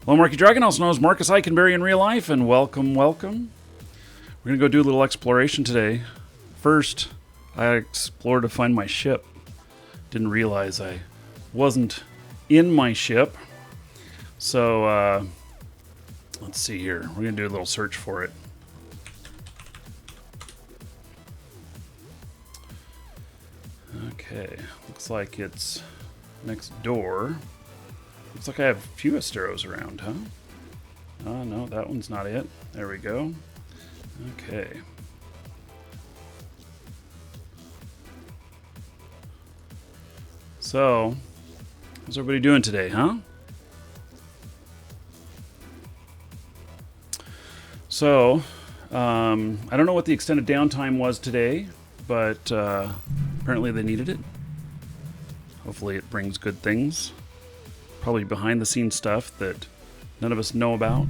Hello, Markee Dragon, also known as Marcus Ikenberry in real life, and welcome. We're going to go do a little exploration today. First, I explored to find my ship. Didn't realize I wasn't in my ship. So, let's see here. We're going to do a little search for it. Okay, looks like it's next door. Looks like I have a few Asteros around, huh? Oh, no, that one's not it. There we go. Okay. So, how's everybody doing today, huh? So, I don't know what the extended downtime was today, but apparently they needed it. Hopefully it brings good things. Probably behind the scenes stuff that none of us know about.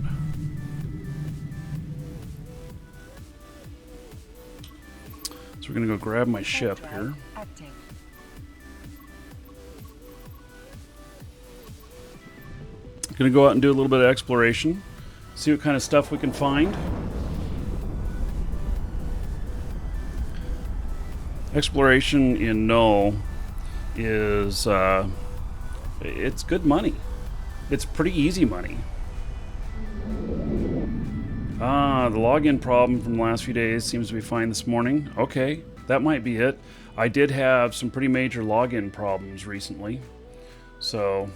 So we're gonna go grab my ship here. Gonna go out and do a little bit of exploration. See what kind of stuff we can find. Exploration in Null is it's good money. It's pretty easy money. The login problem from the last few days seems to be fine this morning. Okay, that might be it. I did have some pretty major login problems recently. So,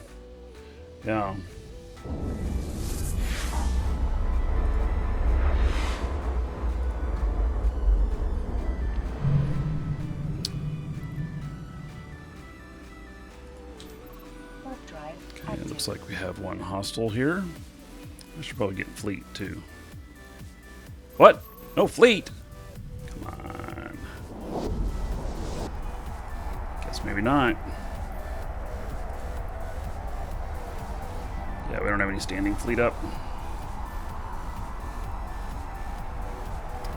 yeah. Okay, it looks like we have one hostile here. I should probably get fleet too. What? No fleet? Come on. Guess maybe not. Yeah, we don't have any standing fleet up.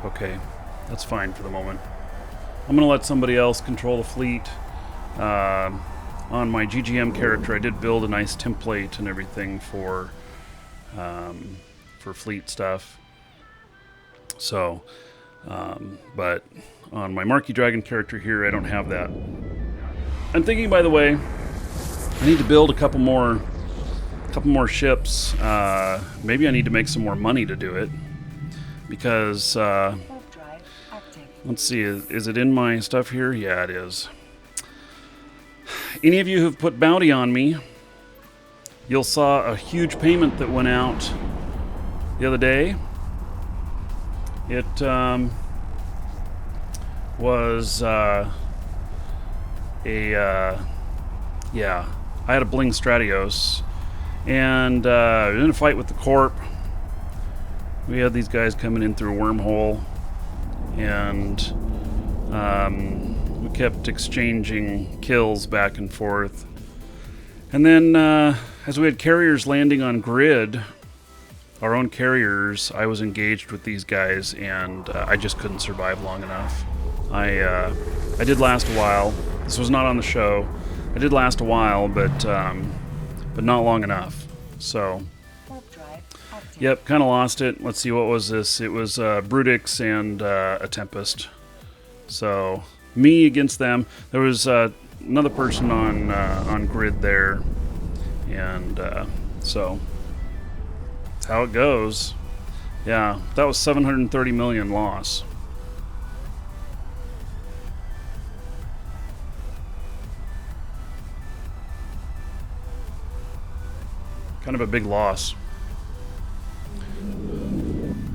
Okay, that's fine for the moment. I'm gonna let somebody else control the fleet. On my GGM character, I did build a nice template and everything for fleet stuff. So, but on my Markee Dragon character here, I don't have that. I'm thinking, by the way, I need to build a couple more ships. Maybe I need to make some more money to do it, because let's see, is it in my stuff here? Yeah, it is. Any of you who've put bounty on me, you'll saw a huge payment that went out the other day. It was yeah, I had a Bling Stratios, and in a fight with the Corp, we had these guys coming in through a wormhole, and we kept exchanging kills back and forth. And then as we had carriers landing on grid, our own carriers, I was engaged with these guys, and I just couldn't survive long enough. I did last a while. This was not on the show. I did last a while, but not long enough. So, yep, kind of lost it. Let's see, what was this? It was Brutix and a Tempest. So, me against them. There was another person on grid there, and so that's how it goes. Yeah, that was 730 million loss. Kind of a big loss.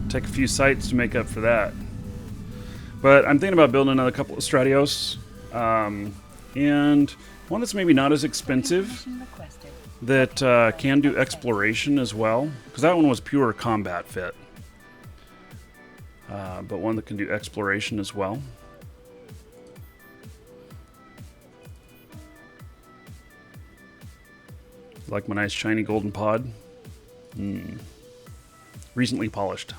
Take a few sites to make up for that. But I'm thinking about building another couple of Stratios, and one that's maybe not as expensive, that can do exploration as well, because that one was pure combat fit. But one that can do exploration as well. Like my nice shiny golden pod. Recently polished.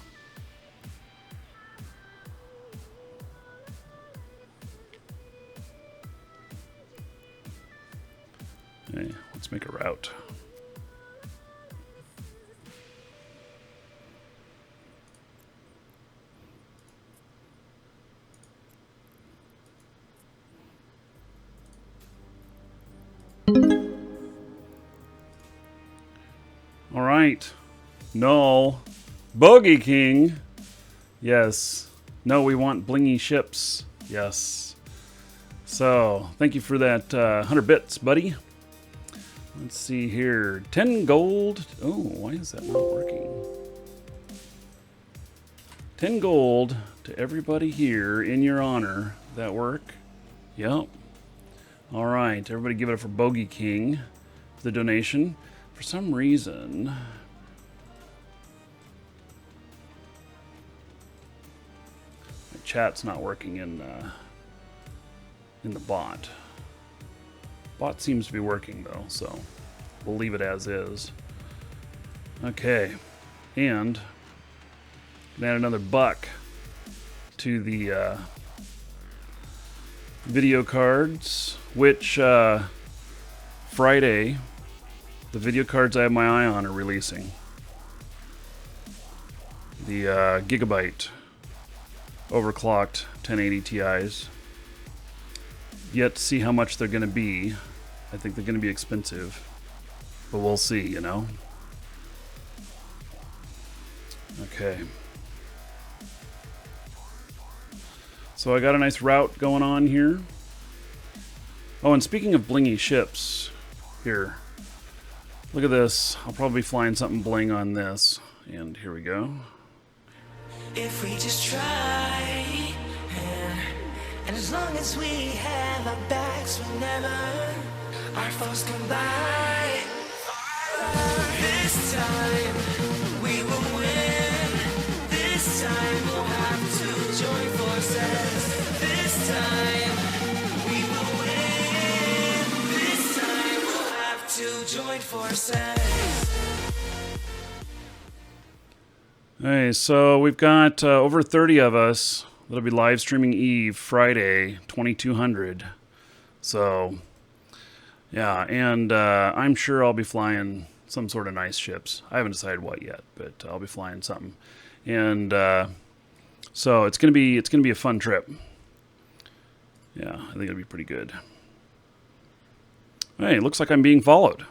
Okay, let's make a route. right. Null. Bogey King. Yes. No, we want blingy ships. Yes. So, thank you for that 100 bits, buddy. Let's see here. 10 gold. Oh, why is that not working? 10 gold to everybody here in your honor. That work? Yep. All right. Everybody give it up for Bogey King for the donation. For some reason, my chat's not working in the bot. Bot seems to be working though, so we'll leave it as is. Okay, and add another buck to the video cards, which Friday, the video cards I have my eye on are releasing. The Gigabyte overclocked 1080 Ti's. Yet to see how much they're going to be. I think they're going to be expensive, but we'll see, you know. Okay. So I got a nice route going on here. Oh, and speaking of blingy ships, here. Look at this. I'll probably be flying something bling on this. And here we go. If we just try, and as long as we have our backs whenever our foes come by, this time we will win. This time we'll have to join forces. This time we will win. This time we'll have to join forces. Hey, so we've got over 30 of us that'll be live streaming Eve Friday, 2200. So, yeah, and I'm sure I'll be flying some sort of nice ships. I haven't decided what yet, but I'll be flying something. And so it's gonna be a fun trip. Yeah, I think it'll be pretty good. Hey, it looks like I'm being followed.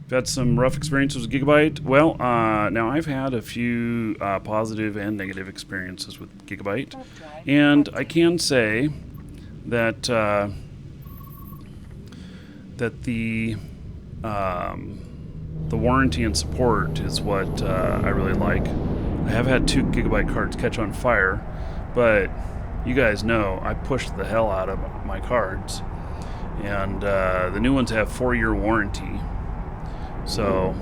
I've had some rough experiences with Gigabyte. Well, now I've had a few positive and negative experiences with Gigabyte, and I can say that that the warranty and support is what I really like. I have had 2 Gigabyte cards catch on fire, but you guys know I pushed the hell out of my cards, and the new ones have 4-year warranty. So,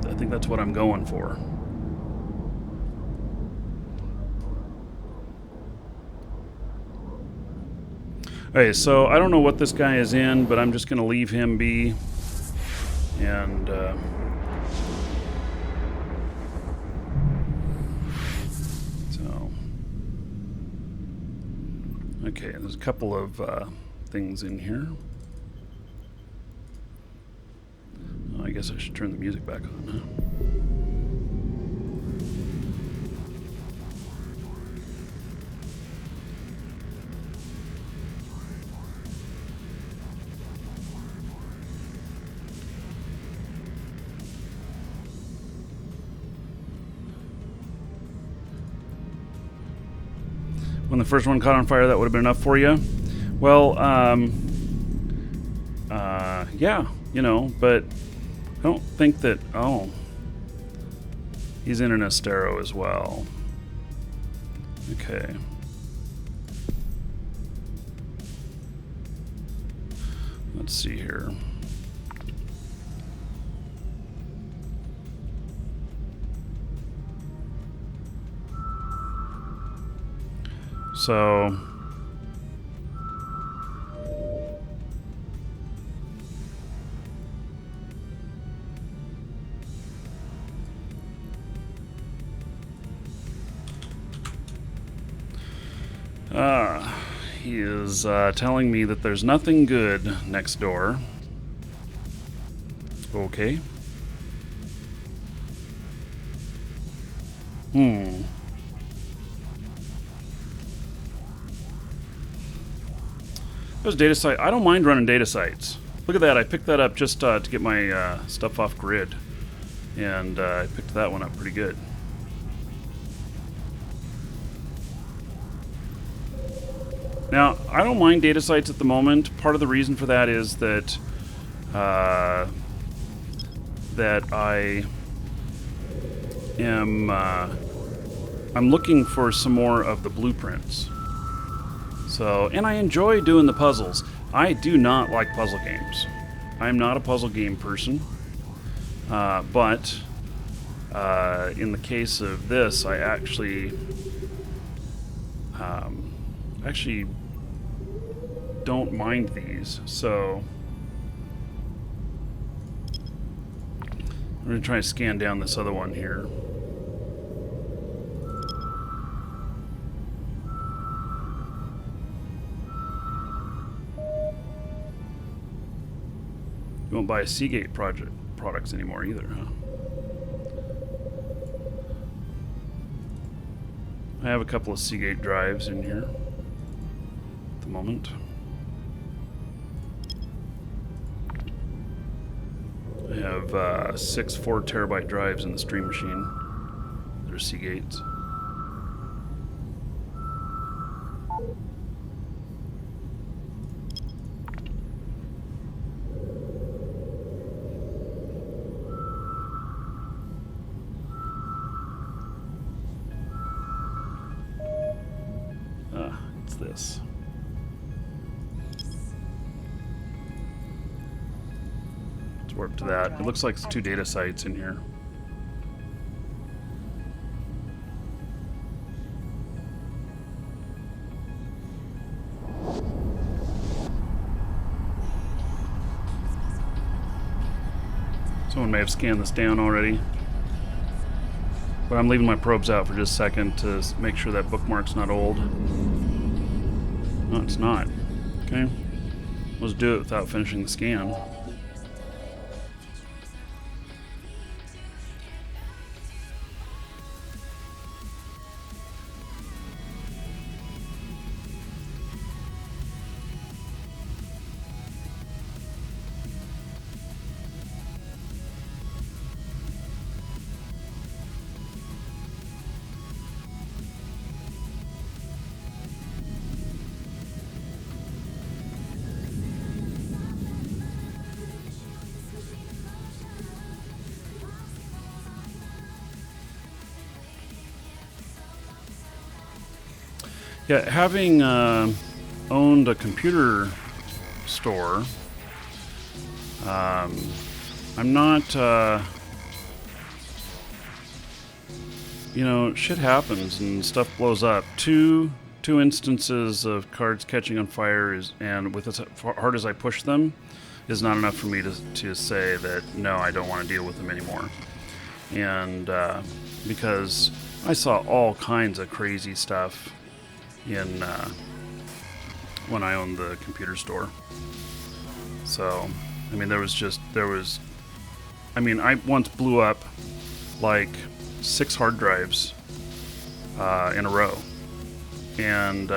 I think that's what I'm going for. Okay, so I don't know what this guy is in, but I'm just going to leave him be. And, so, okay, there's a couple of things in here. I guess I should turn the music back on, huh? When the first one caught on fire, that would have been enough for you? Well, yeah, you know, but I don't think that... Oh. He's in an Astero as well. Okay. Let's see here. So... he is telling me that there's nothing good next door. Okay. Those data site. I don't mind running data sites. Look at that. I picked that up just to get my stuff off grid. And I picked that one up pretty good. Now, I don't mind data sites at the moment. Part of the reason for that is that I am I'm looking for some more of the blueprints. So, and I enjoy doing the puzzles. I do not like puzzle games. I'm not a puzzle game person. But in the case of this, I actually don't mind these. So I'm going to try to scan down this other one here. You won't buy a Seagate products anymore either, huh? I have a couple of Seagate drives in here at the moment. I have 6 4-terabyte drives in the Stream Machine. They're Seagates. It's this. Let's warp to that. It looks like it's 2 data sites in here. Someone may have scanned this down already. But I'm leaving my probes out for just a second to make sure that bookmark's not old. No, it's not. Okay. Let's do it without finishing the scan. Yeah, having owned a computer store, I'm not, you know, shit happens and stuff blows up. Two instances of cards catching on fire and with as hard as I push them, is not enough for me to say that no, I don't want to deal with them anymore. And because I saw all kinds of crazy stuff in when I owned the computer store. So, I mean, I once blew up like 6 hard drives in a row. And,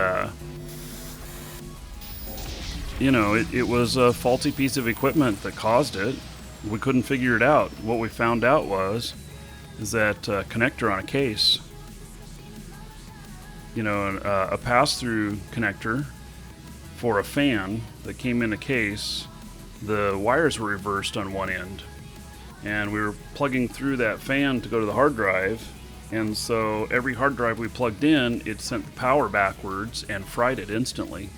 you know, it was a faulty piece of equipment that caused it. We couldn't figure it out. What we found out is that connector on a case, you know, a pass-through connector for a fan that came in a case, the wires were reversed on one end. And we were plugging through that fan to go to the hard drive. And so every hard drive we plugged in, it sent the power backwards and fried it instantly.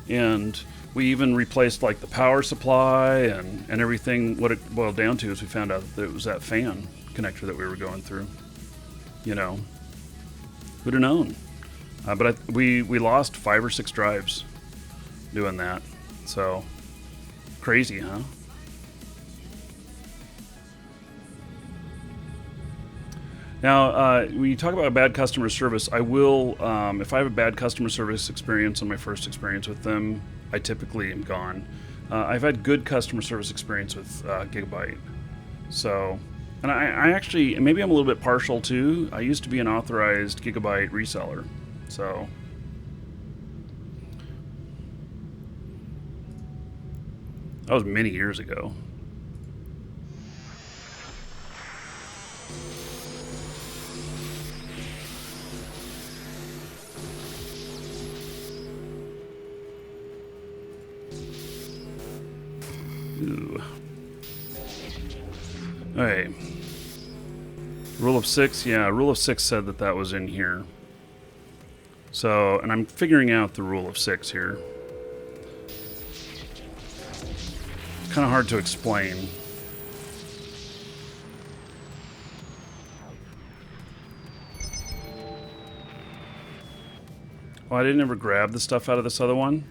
And we even replaced like the power supply and everything. What it boiled down to is we found out that it was that fan connector that we were going through. You know, who'd have known? But we lost 5 or 6 drives doing that. So, crazy, huh? Now, when you talk about bad customer service, I will, if I have a bad customer service experience on my first experience with them, I typically am gone. I've had good customer service experience with Gigabyte. So, and I actually, maybe I'm a little bit partial too. I used to be an authorized Gigabyte reseller. So, That was many years ago. Ooh. Alright. Rule of 6, yeah, Rule of 6 said that that was in here. So, and I'm figuring out the Rule of 6 here. It's kind of hard to explain. Oh, I didn't ever grab the stuff out of this other one?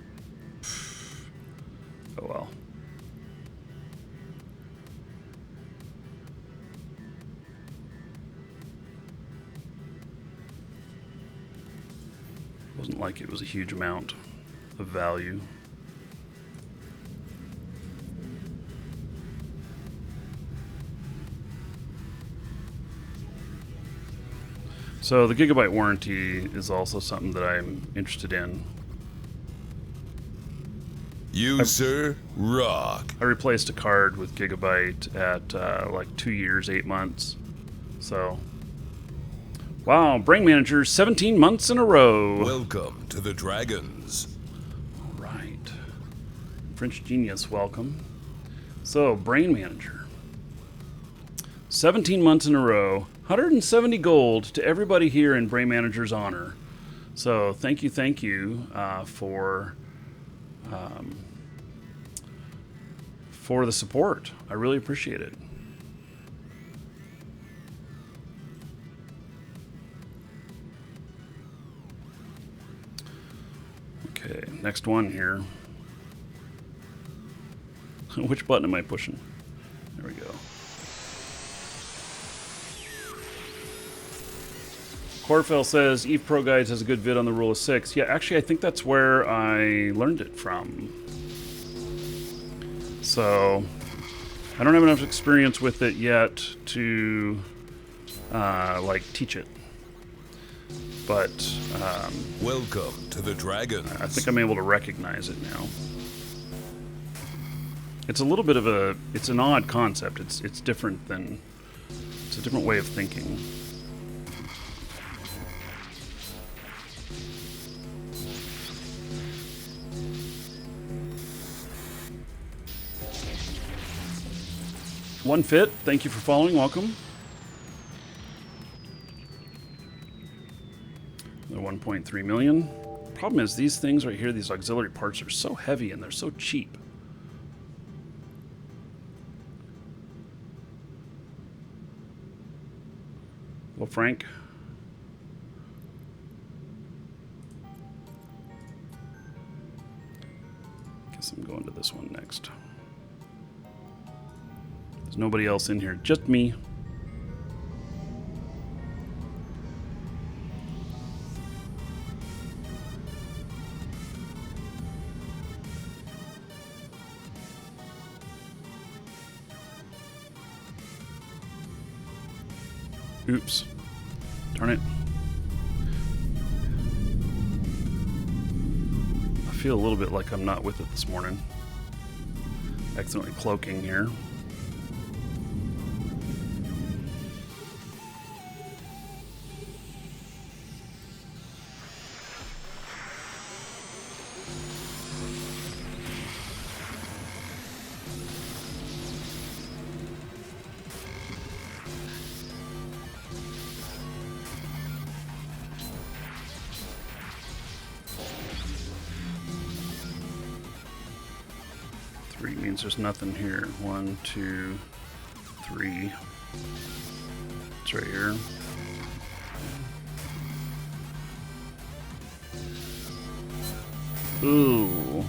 Oh well. Wasn't like it was a huge amount of value. So the gigabyte warranty is also something that I'm interested in. You, sir, rock. I replaced a card with gigabyte at like 2 years, 8 months. So, wow, Brain Manager 17 months in a row. Welcome to the Dragons. All right. French Genius, welcome. So, Brain Manager. 17 months in a row. 170 gold to everybody here in Brain Manager's honor. So, thank you for the support. I really appreciate it. Okay, next one here. Which button am I pushing? There we go. Corfell says, Eve Pro Guides has a good vid on the Rule of 6. Yeah, actually, I think that's where I learned it from. So, I don't have enough experience with it yet to, like, teach it. But, Welcome to the Dragons. I think I'm able to recognize it now. It's a little bit of a, it's an odd concept. It's different than, it's a different way of thinking. One Fit, thank you for following. Welcome. Another 1.3 million. Problem is, these things right here, these auxiliary parts, are so heavy and they're so cheap. Well, Frank. Guess I'm going to this one next. There's nobody else in here, just me. Oops. Darn it. I feel a little bit like I'm not with it this morning. Accidentally cloaking here. Means there's nothing here. 1, 2, 3. It's right here. Ooh.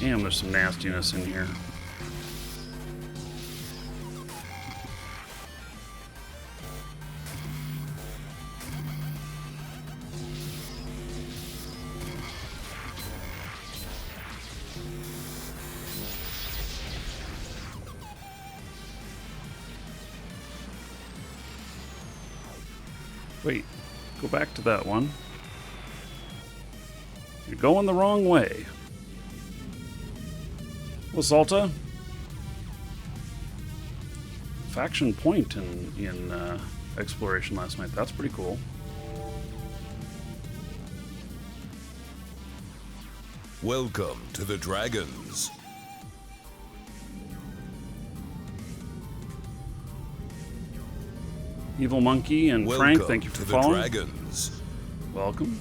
Damn, there's some nastiness in here. Wait, go back to that one. You're going the wrong way. Well, Salta. Faction point in exploration last night. That's pretty cool. Welcome to the Dragons. Evil Monkey and Welcome Frank, thank you for to the following. Dragons. Welcome.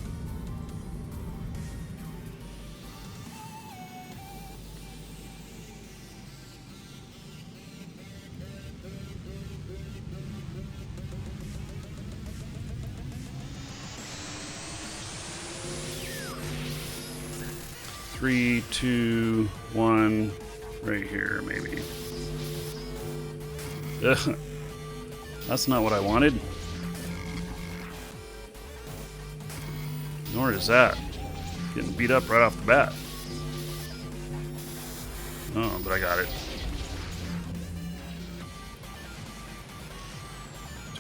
Three, two, one, right here, maybe. Ugh. That's not what I wanted. Nor is that. Getting beat up right off the bat. Oh, but I got it.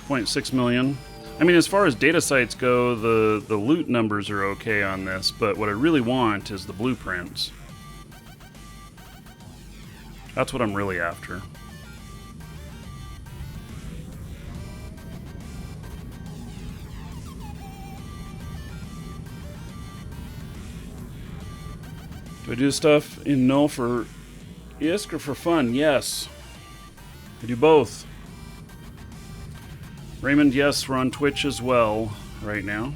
2.6 million. I mean, as far as data sites go, the loot numbers are okay on this, but what I really want is the blueprints. That's what I'm really after. Do I do stuff in Null for ISK or for fun? Yes. I do both. Raymond, yes, we're on Twitch as well right now.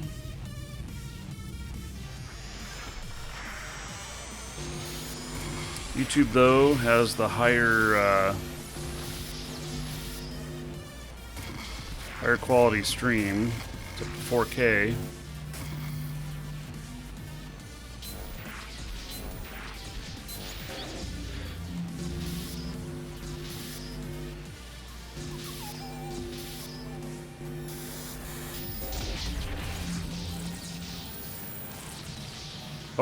YouTube, though, has the higher quality stream. It's up to 4K.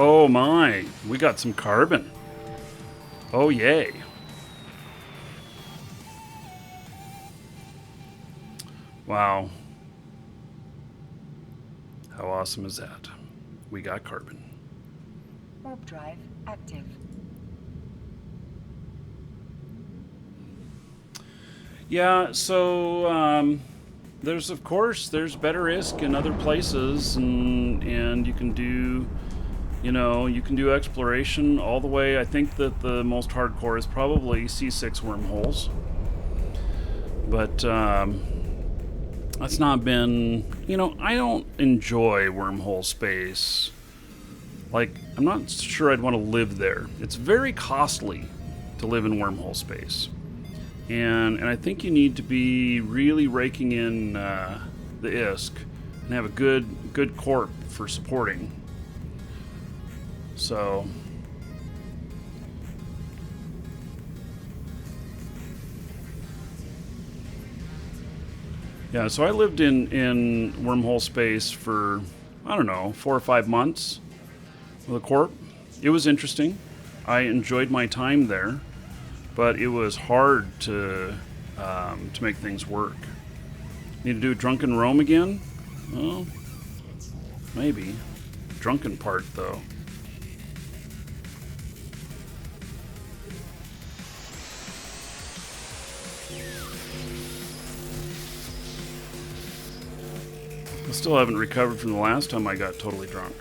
Oh my, we got some carbon. Oh yay. Wow. How awesome is that? We got carbon. Warp drive active. Yeah, so there's better ISK in other places, and you can do, you can do exploration all the way. I think that the most hardcore is probably C6 wormholes, but that's not been, I don't enjoy wormhole space. Like, I'm not sure I'd want to live there. It's very costly to live in wormhole space. And I think you need to be really raking in the ISK and have a good corp for supporting. So yeah, so I lived in wormhole space for, I don't know, 4 or 5 months with a corp. It was interesting. I enjoyed my time there, but it was hard to make things work. Need to do Drunken Rome again? Well, maybe. Drunken part, though. I still haven't recovered from the last time I got totally drunk.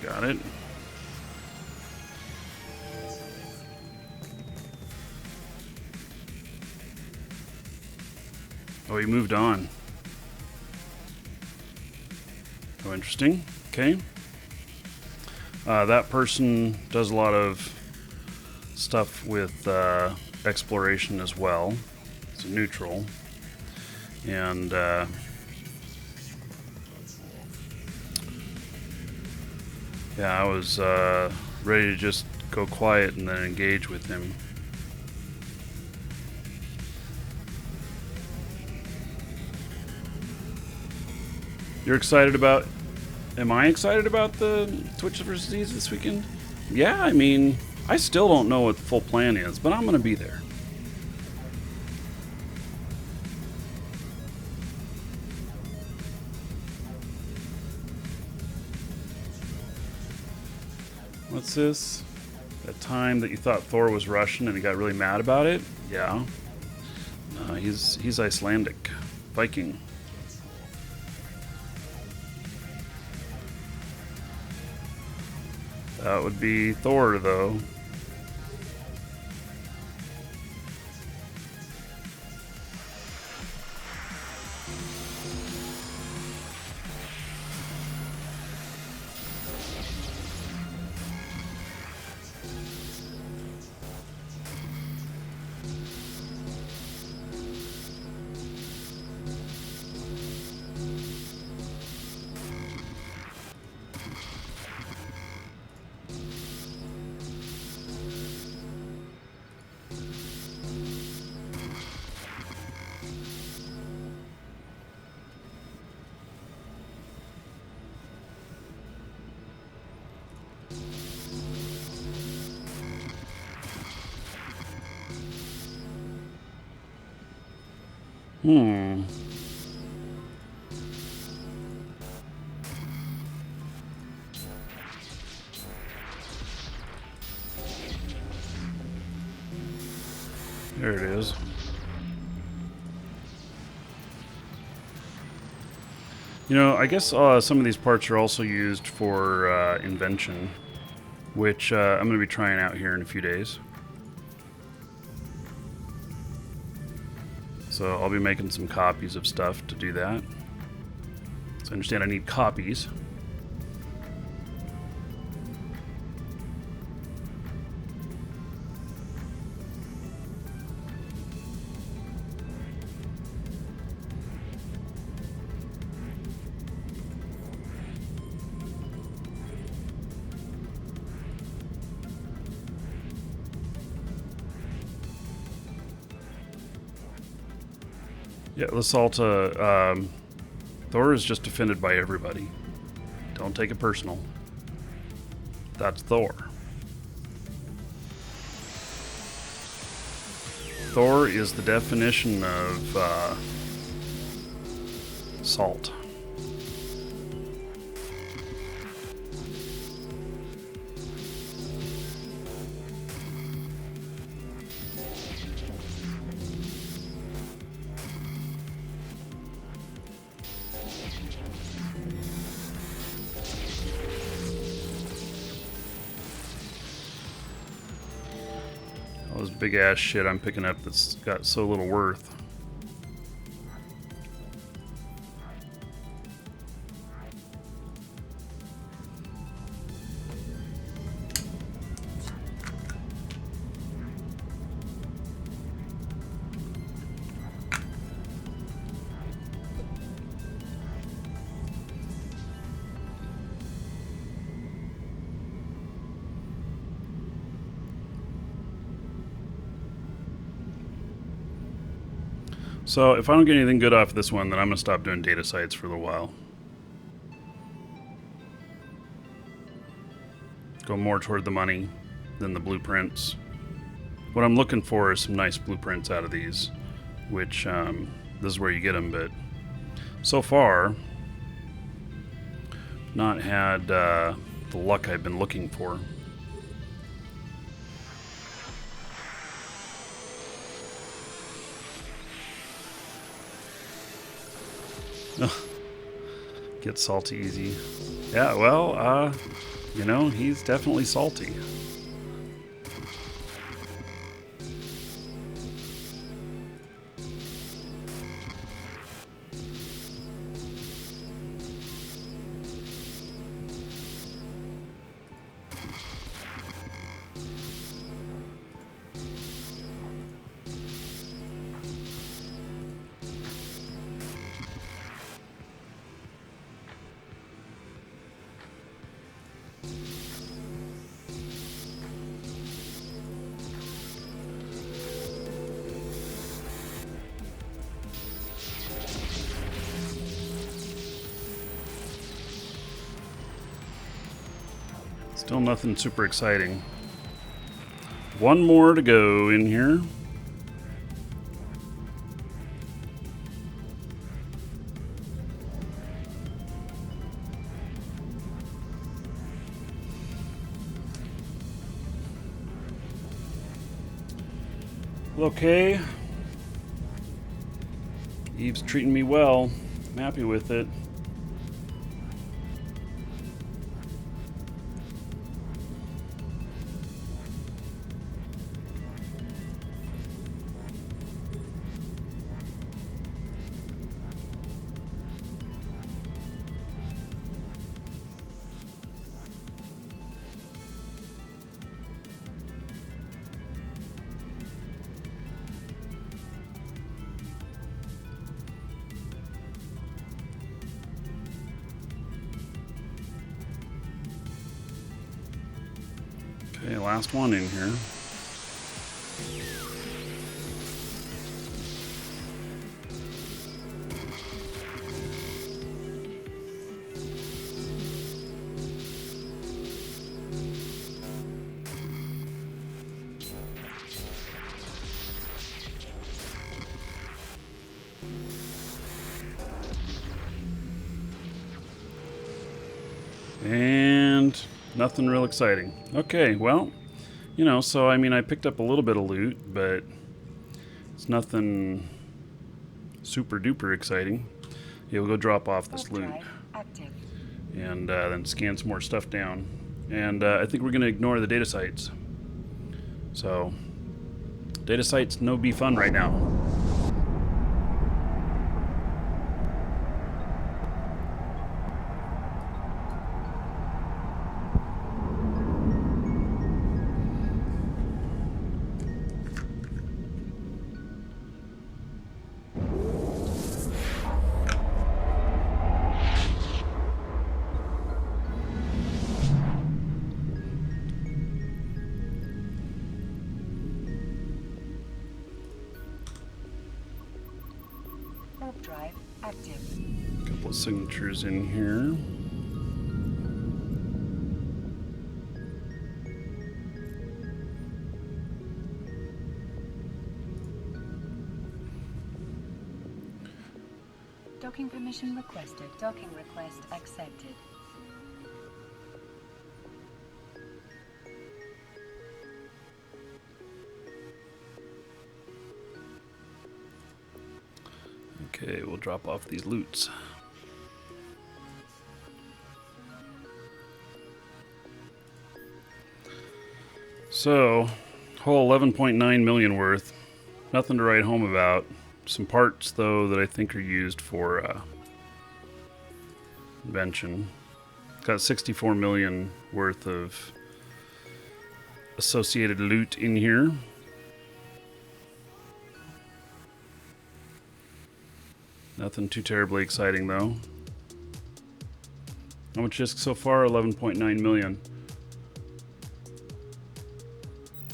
Got it. Oh, he moved on. Oh, interesting. Okay. That person does a lot of stuff with exploration as well. It's a neutral. And yeah, I was ready to just go quiet and then engage with him. You're excited about... Am I excited about the Twitch vs. Z's this weekend? Yeah, I mean, I still don't know what the full plan is, but I'm going to be there. What's this? That time that you thought Thor was Russian and he got really mad about it? Yeah. He's Icelandic. Viking. That would be Thor, though. There it is. You know, I guess some of these parts are also used for invention, which I'm going to be trying out here in a few days. So I'll be making some copies of stuff to do that. So I understand I need copies. Yeah, Lasalta, Thor is just defended by everybody. Don't take it personal. That's Thor. Thor is the definition of salt. All this big ass shit I'm picking up that's got so little worth. So if I don't get anything good off this one, then I'm going to stop doing data sites for a little while. Go more toward the money than the blueprints. What I'm looking for is some nice blueprints out of these, which this is where you get them, but so far, not had the luck I've been looking for. Get salty easy. Yeah, well, You know, he's definitely salty. Still nothing super exciting. One more to go in here. Okay. Eve's treating me well. I'm happy with it. Okay, last one in here. And nothing real exciting. Okay, well, you know, so I mean, I picked up a little bit of loot, but it's nothing super duper exciting. Yeah, we'll go drop off this Warp loot drive active. and then scan some more stuff down. And I think we're going to ignore the data sites. So, data sites no be fun right now. Warp drive active. Couple of signatures in here. Docking permission requested. Docking request accepted. Okay, we'll drop off these loots. So, whole 11.9 million worth. Nothing to write home about. Some parts, though, that I think are used for invention. Got 64 million worth of associated loot in here. Nothing too terribly exciting, though. How much disc so far? 11.9 million.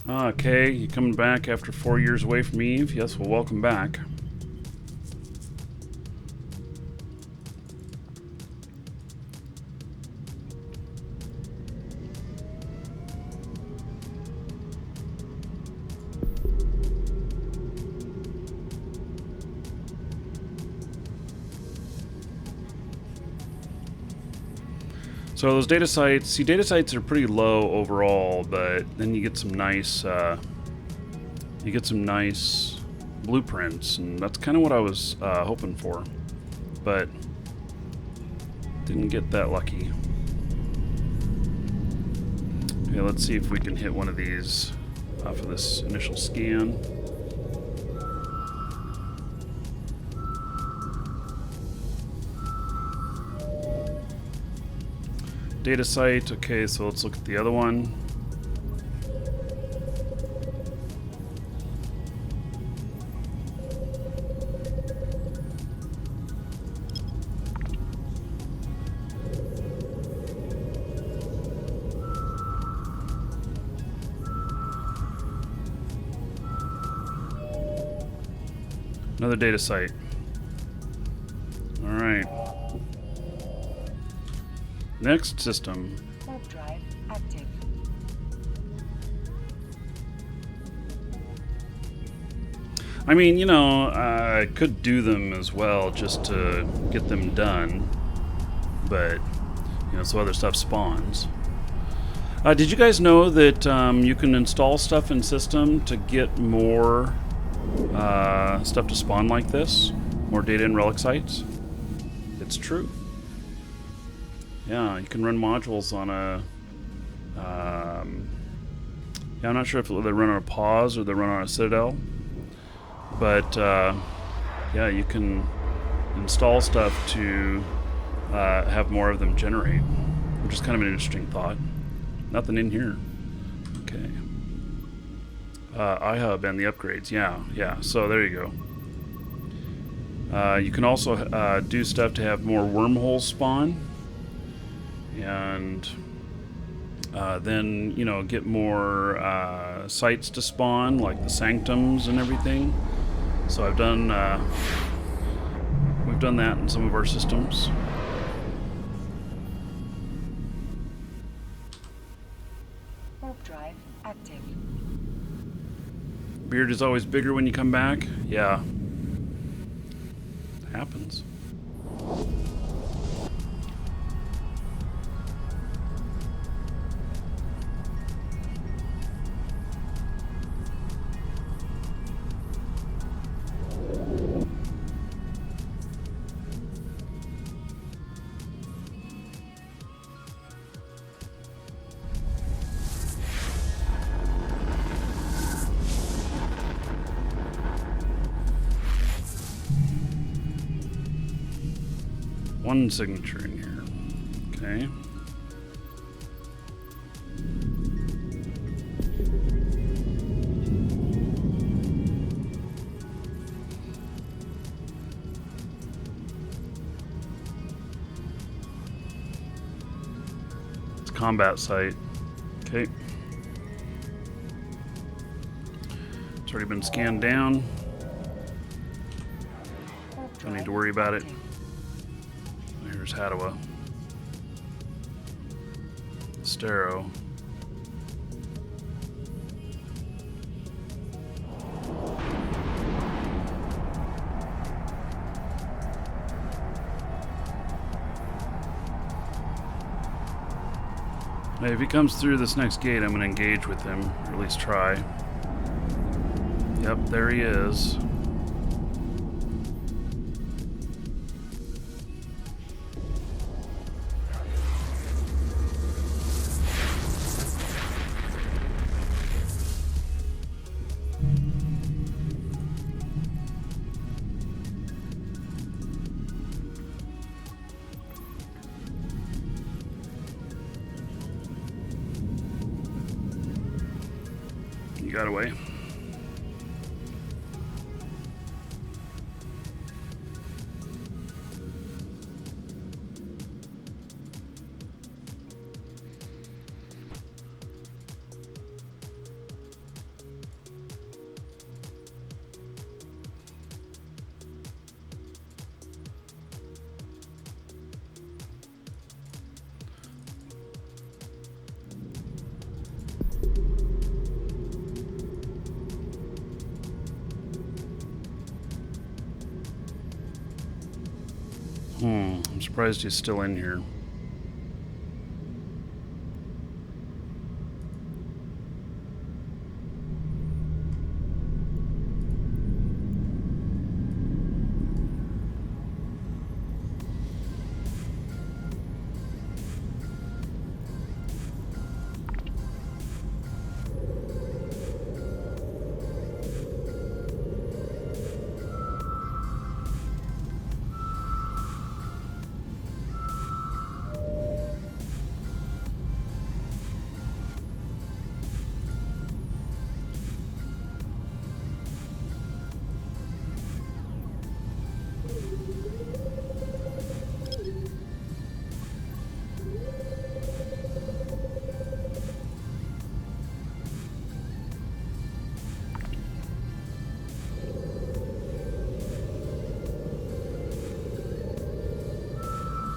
Okay, you coming back after 4 years away from Eve? Yes, well, welcome back. So those data sites, see, data sites are pretty low overall, but then you get some nice blueprints, and that's kind of what I was hoping for, but didn't get that lucky. Okay, let's see if we can hit one of these off of this initial scan. Data site. Okay, so let's look at the other one. Another data site. All right. Next system. Warp drive active. I mean, you know, I could do them as well just to get them done, but, you know, so other stuff spawns. Did you guys know that you can install stuff in system to get more stuff to spawn like this? More data and relic sites? It's true. Yeah, you can run modules on a... yeah, I'm not sure if they run on a pause or they run on a citadel. But, yeah, you can install stuff to have more of them generate, which is kind of an interesting thought. Nothing in here. Okay. iHub and the upgrades. Yeah. So there you go. You can also do stuff to have more wormholes spawn. And then, you know, get more sites to spawn, like the sanctums and everything. So I've done, we've done that in some of our systems. Warp drive active. Beard is always bigger when you come back. Yeah. Happens. One signature in here. Okay. It's a combat site. Okay. It's already been scanned down. Warp Don't need drive to worry about it. active. Here's Hadawa. Stero. Hey, if he comes through this next gate, I'm going to engage with him, or at least try. Yep, there he is. You got away. I'm surprised he's still in here.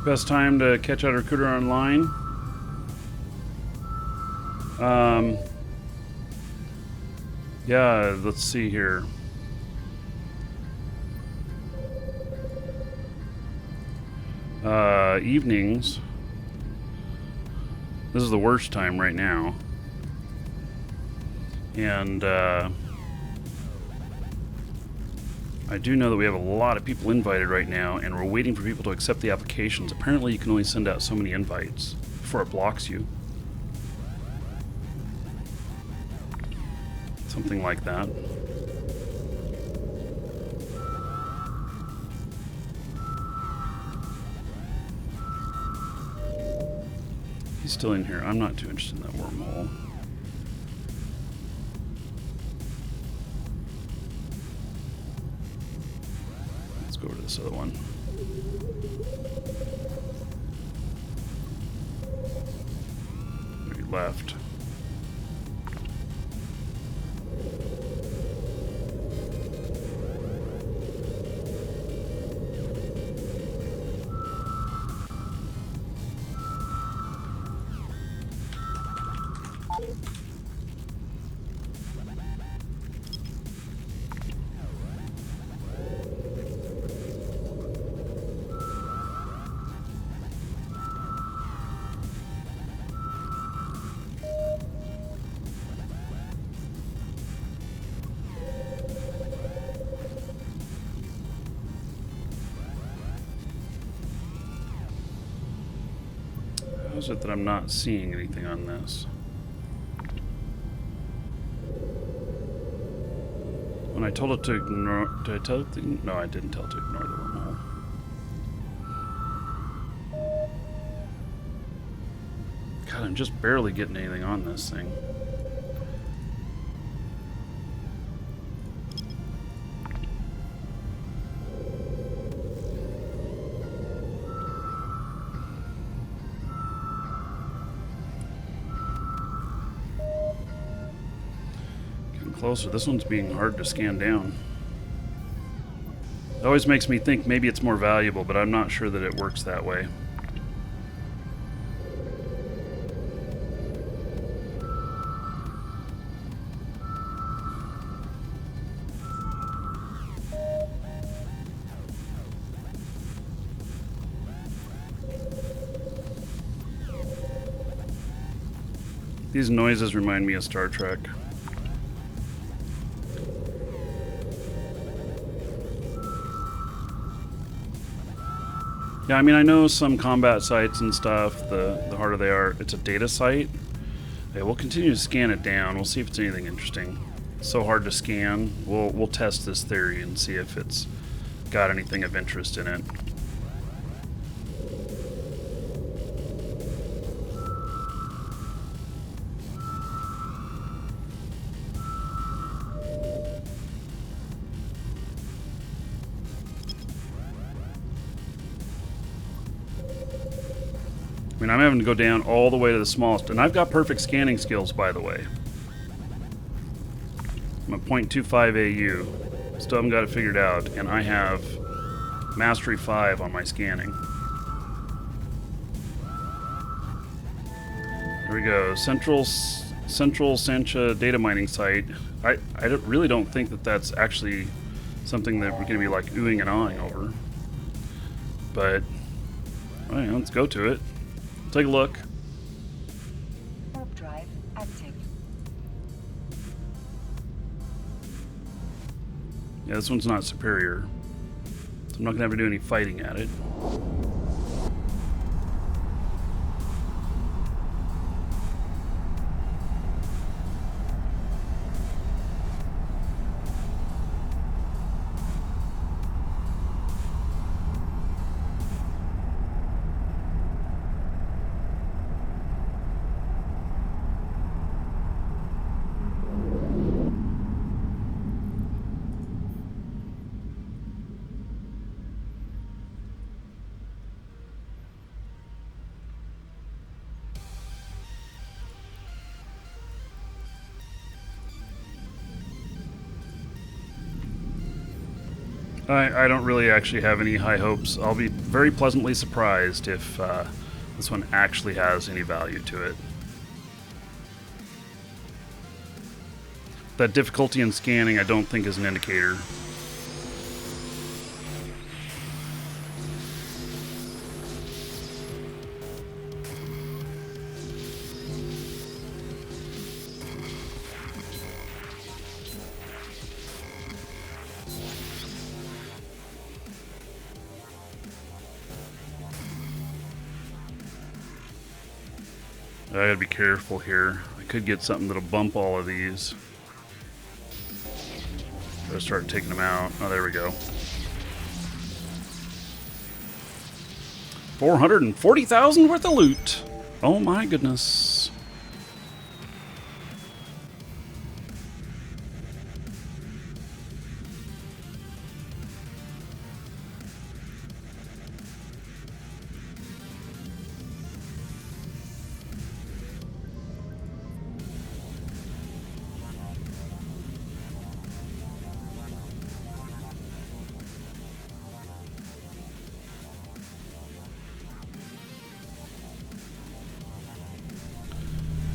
Best time to catch out a recruiter online? Yeah, let's see here. Evenings. This is the worst time right now. And I do know that we have a lot of people invited right now, and we're waiting for people to accept the applications. Apparently you can only send out so many invites before it blocks you. Something like that. He's still in here. I'm not too interested in that wormhole. Let's go to this other one. He left. How is it that I'm not seeing anything on this? When I told it to ignore... Did I tell it to... No, I didn't tell it to ignore the wormhole. God, I'm just barely getting anything on this thing. Closer. This one's being hard to scan down. It always makes me think maybe it's more valuable, but I'm not sure that it works that way. These noises remind me of Star Trek. Yeah, I mean, I know some combat sites and stuff, the harder they are, it's a data site. Okay, we'll continue to scan it down. We'll see if it's anything interesting. It's so hard to scan. We'll test this theory and see if it's got anything of interest in it. I mean, I'm having to go down all the way to the smallest, and I've got perfect scanning skills, by the way. I'm at 0.25 AU. Still haven't got it figured out, and I have Mastery 5 on my scanning. There we go. Central Sancha data mining site. I really don't think that that's actually something that we're going to be like oohing and ahhing over. But, all right, let's go to it. Take a look. Warp drive active. Yeah, this one's not superior. So I'm not going to have to do any fighting at it. I don't really actually have any high hopes. I'll be very pleasantly surprised if this one actually has any value to it. That difficulty in scanning I don't think is an indicator. I gotta be careful here. I could get something that'll bump all of these. Gotta start taking them out. Oh, there we go. 440,000 worth of loot. Oh my goodness.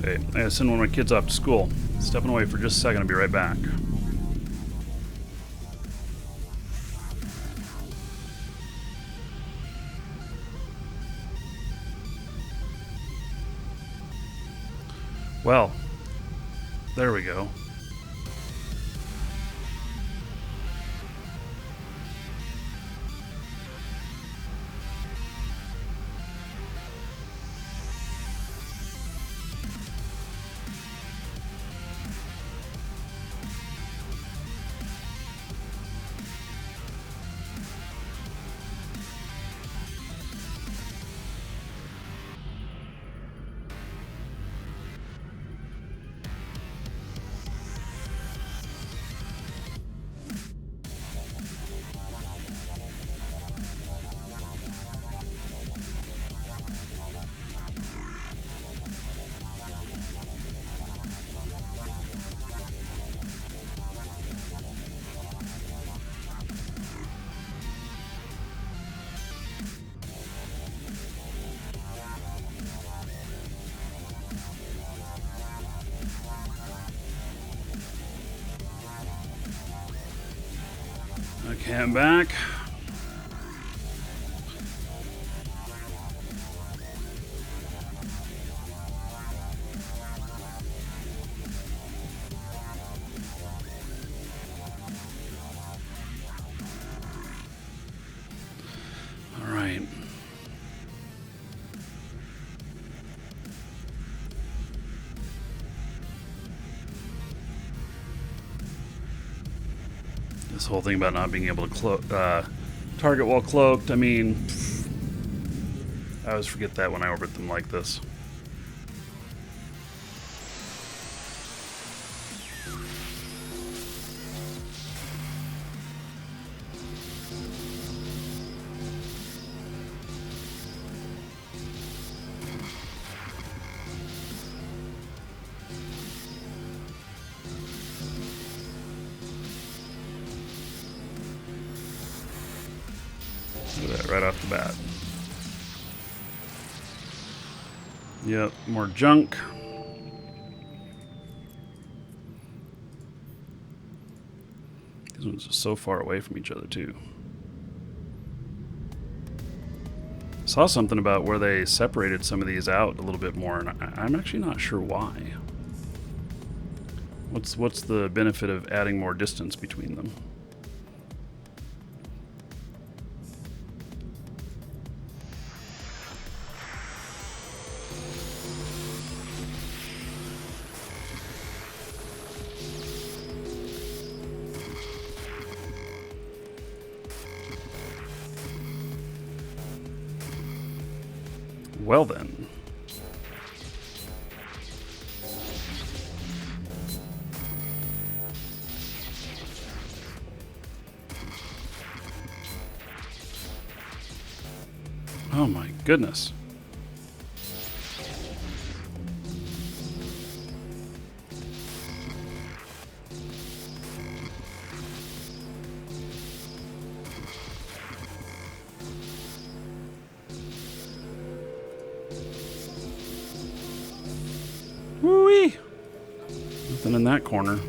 Okay, I gotta send one of my kids off to school. Stepping away for just a second, I'll be right back. Well, there we go. Okay, I'm back. All right. This whole thing about not being able to target while cloaked, I mean, I always forget that when I orbit them like this. Look at that right off the bat. Yep, more junk. These ones are so far away from each other too. Saw something about where they separated some of these out a little bit more, and I'm actually not sure why. What's the benefit of adding more distance between them? Well then. Oh my goodness. Woo-wee! Nothing in that corner.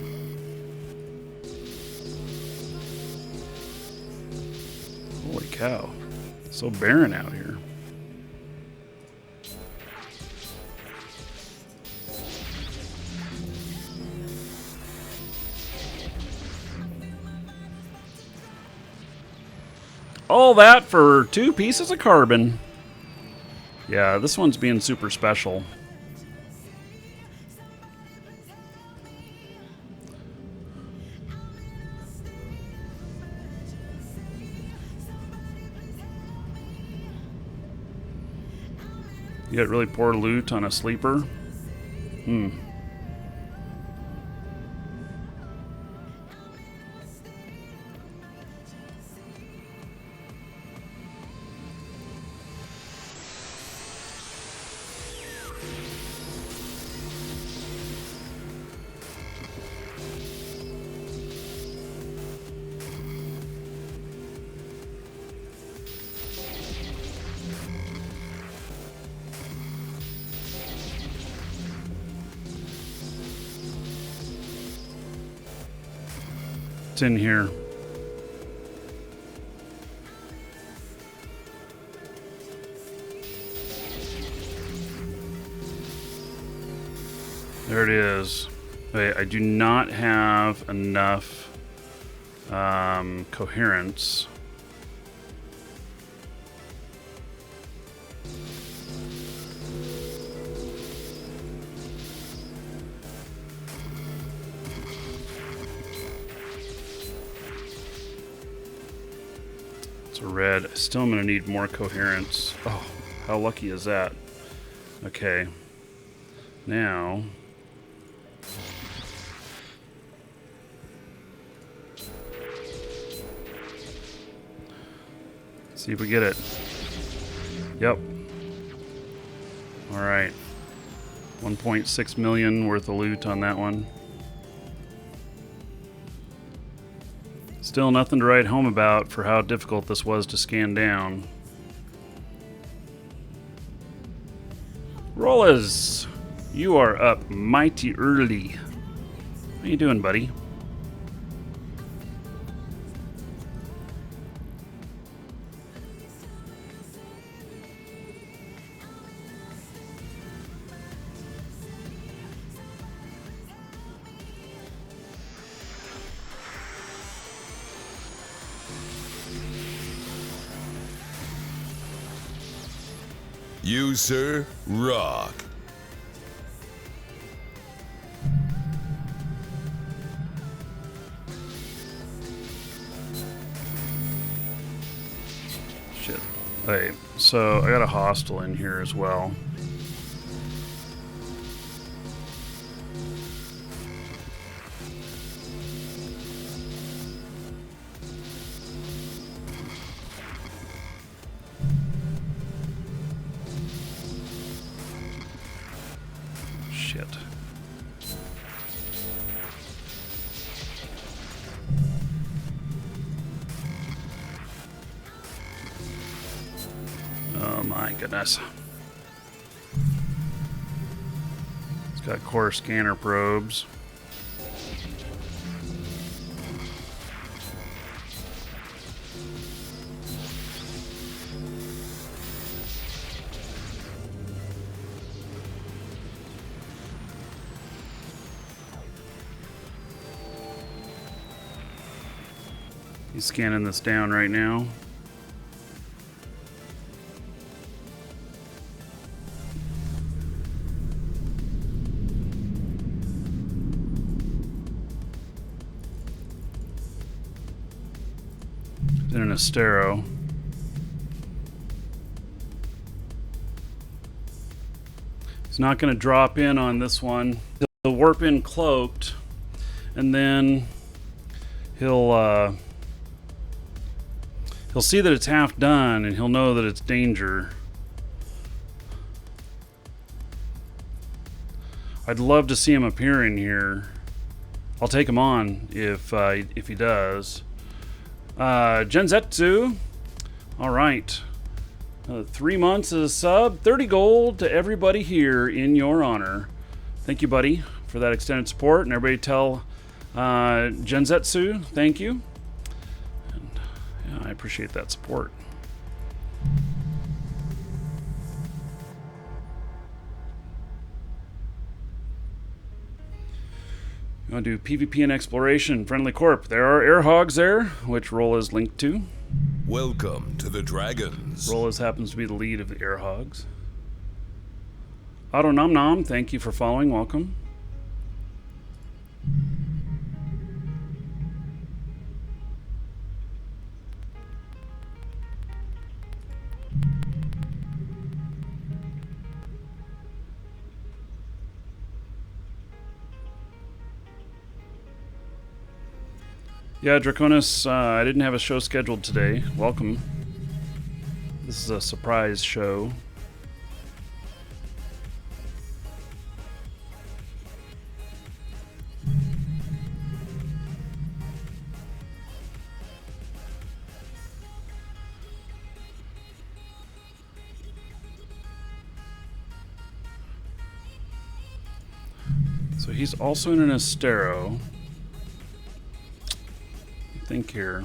Holy cow. So barren out here. All that for 2 pieces of carbon. Yeah, this one's being super special. You got really poor loot on a sleeper? It's in here. There it is. Okay, I do not have enough coherence. It's a red. Still, I'm going to need more coherence. Oh, how lucky is that? Okay. Now... see if we get it. Yep. Alright. 1.6 million worth of loot on that one. Still nothing to write home about for how difficult this was to scan down. Rollas, you are up mighty early. How you doing, buddy? You, sir, rock. Shit. Hey, so I got a hostile in here as well. Shit. Oh my goodness. It's got core scanner probes. He's scanning this down right now. He's in an Astero. He's not going to drop in on this one. He'll warp in cloaked, and then he'll see that it's half done, and he'll know that it's danger. I'd love to see him appear in here. I'll take him on if he does. Genzetsu. All right. 3 months as a sub, 30 gold to everybody here in your honor. Thank you, buddy, for that extended support. And everybody tell Genzetsu, thank you. And yeah, I appreciate that support. You want to do PvP and exploration, friendly corp. There are air hogs there, which Roll is linked to. Welcome to the Dragons. Rolas happens to be the lead of the air hogs. Auto Nom Nom, thank you for following. Welcome. Yeah, Draconis, I didn't have a show scheduled today. Welcome. This is a surprise show. So he's also in an Astero. Think here.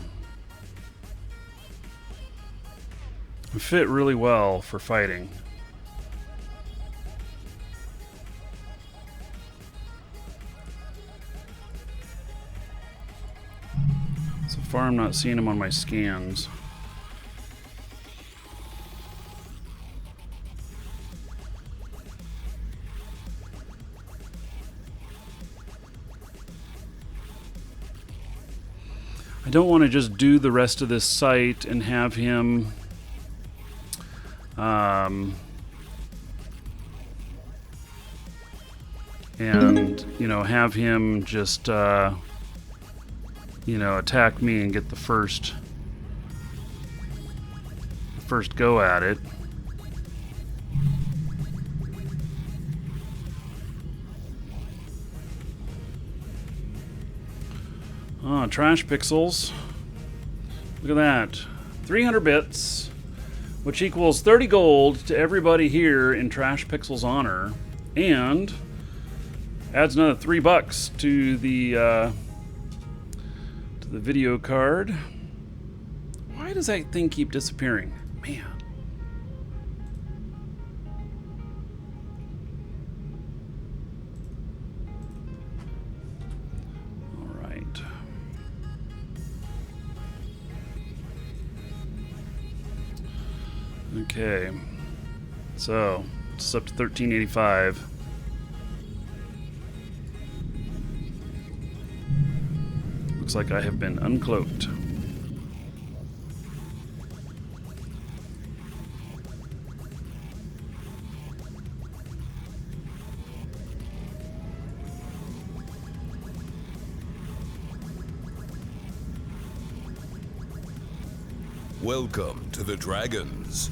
Fit really well for fighting. So far I'm not seeing him on my scans. I don't want to just do the rest of this site and have him and you know, have him just you know, attack me and get the first go at it. Oh, trash pixels. Look at that. 300 bits, which equals 30 gold to everybody here in Trash Pixels honor, and adds another $3 to the video card. Why does that thing keep disappearing? Man. Okay, so it's up to 1385. Looks like I have been uncloaked. Welcome to the Dragons.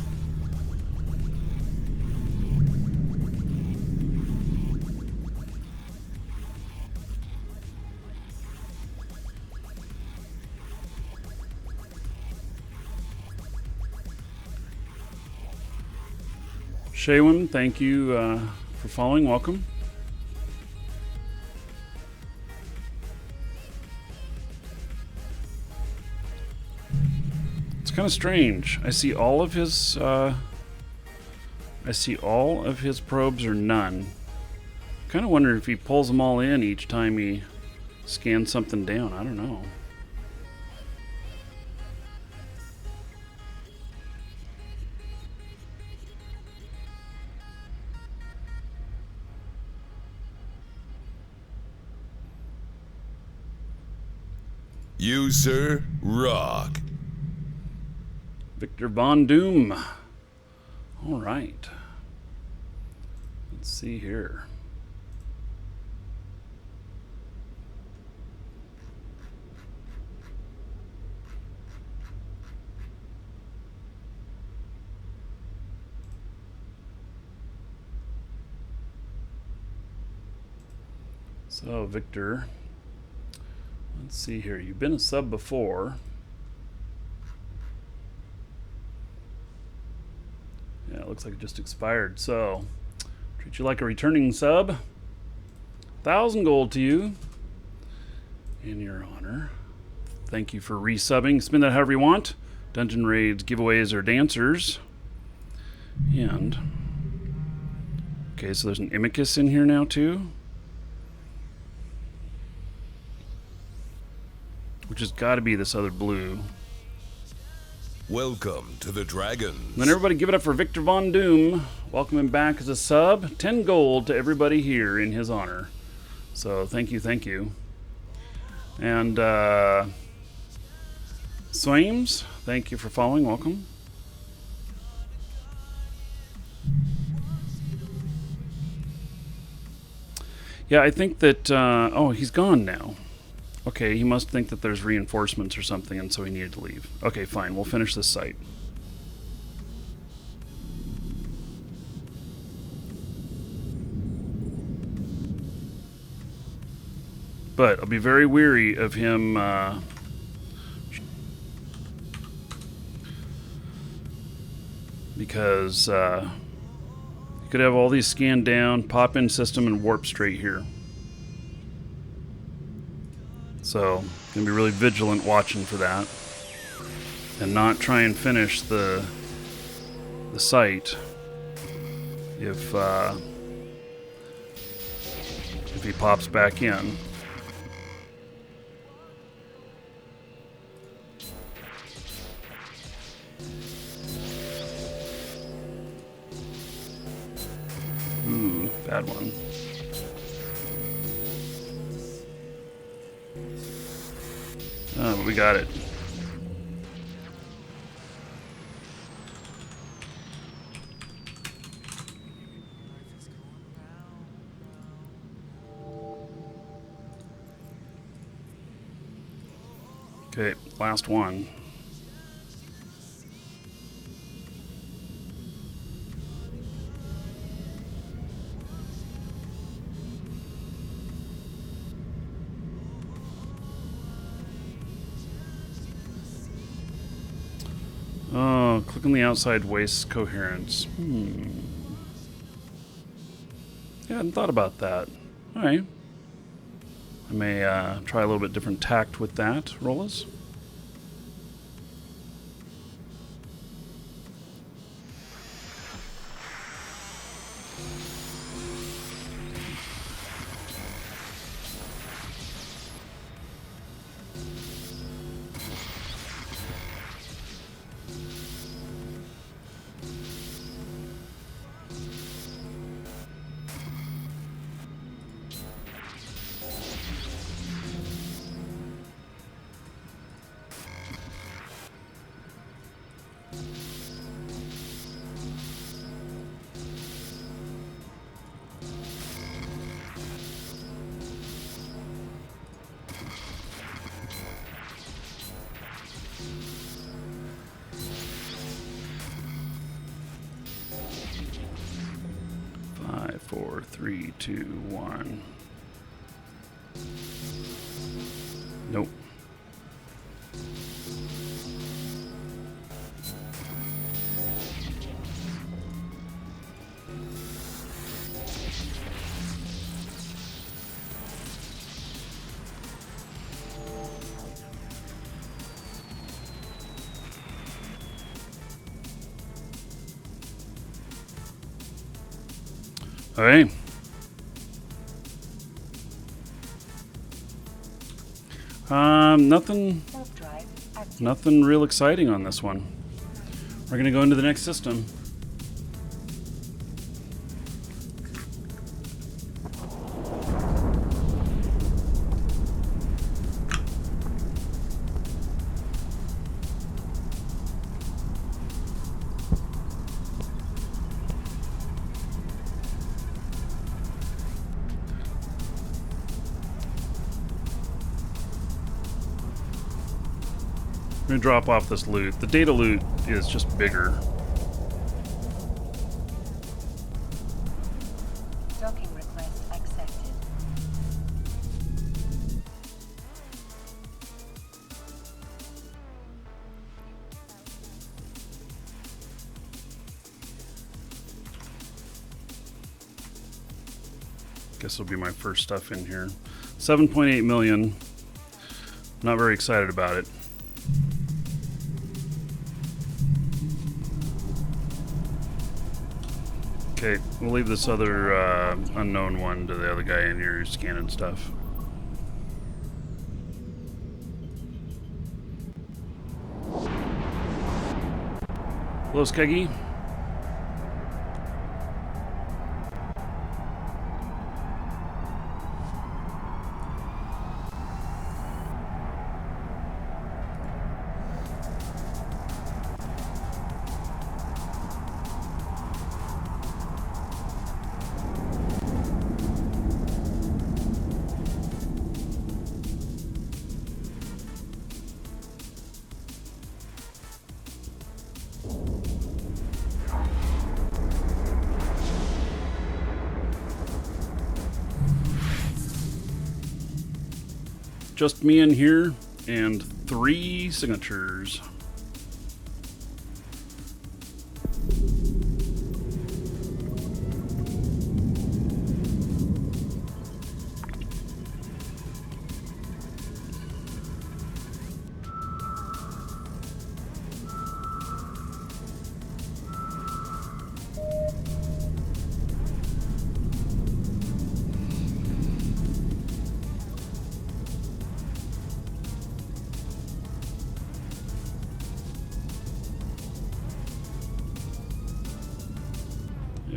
Shaywin, thank you for following. Welcome. It's kind of strange. I see all of his probes or none. Kind of wonder if he pulls them all in each time he scans something down. I don't know. You, sir, rock. Victor Von Doom. All right. Let's see here. So, Victor, let's see here. You've been a sub before. looks like it just expired. So, treat you like a returning sub. 1,000 gold to you in your honor. Thank you for resubbing. Spin that however you want. Dungeon raids, giveaways, or dancers. And okay, so there's an Imicus in here now too, which has got to be this other blue. Welcome to the Dragons. And then everybody give it up for Victor Von Doom. Welcome him back as a sub. 10 gold to everybody here in his honor. So thank you, thank you. And Swames, thank you for following. Welcome. Yeah, I think that, oh, he's gone now. Okay, he must think that there's reinforcements or something, and so he needed to leave. Okay, fine, we'll finish this site. But I'll be very weary of him, because, you could have all these scanned down, pop in system, and warp straight here. So, gonna be really vigilant watching for that, and not try and finish the site if he pops back in. Ooh, bad one. Oh, but we got it. Okay, last one. Oh, click on the outside waist coherence. Yeah, I hadn't thought about that. Alright. I may try a little bit different tact with that, Rollas. Five, four, three, two, one. Nope. Okay. Nothing real exciting on this one. We're gonna go into the next system. I'm gonna drop off this loot. The data loot is just bigger. Docking request accepted. Guess will be my first stuff in here. 7.8 million. Not very excited about it. Okay, we'll leave this other unknown one to the other guy in here who's scanning stuff. Hello, Skeggy. Just me in here and 3 signatures.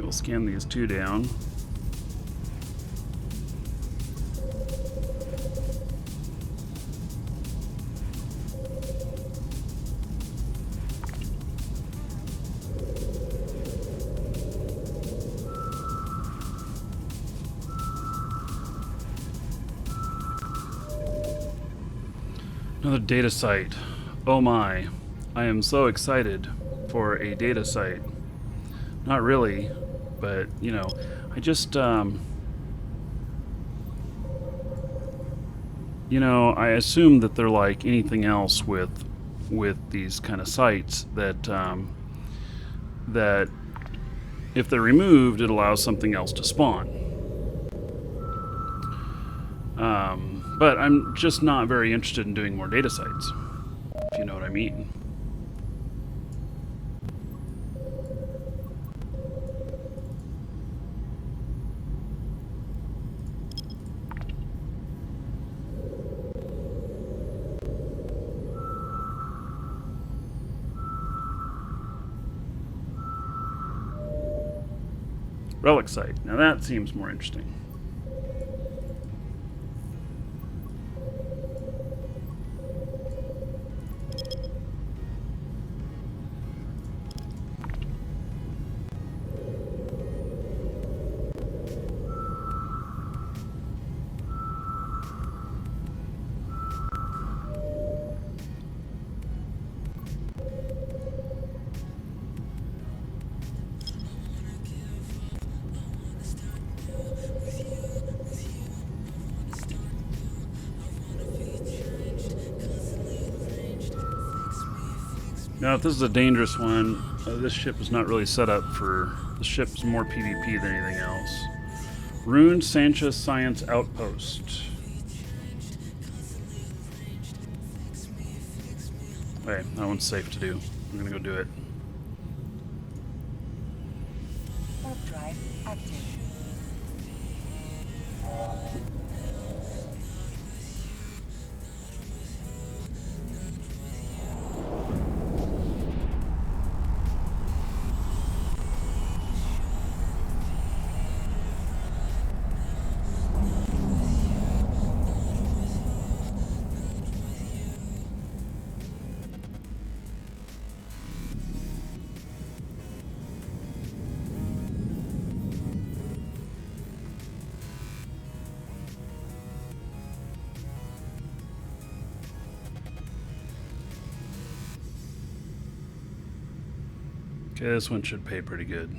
We'll scan these 2 down. Another data site. Oh my. I am so excited for a data site. Not really. But, you know, I just, you know, I assume that they're like anything else with these kind of sites that, that if they're removed, it allows something else to spawn. But I'm just not very interested in doing more data sites, if you know what I mean. Relic site. Now that seems more interesting. Now, if this is a dangerous one, this ship is not really set up for... The ship's more PvP than anything else. Rune Sanchez Science Outpost. Okay, that one's safe to do. I'm gonna go do it. Warp drive active. Okay, this one should pay pretty good.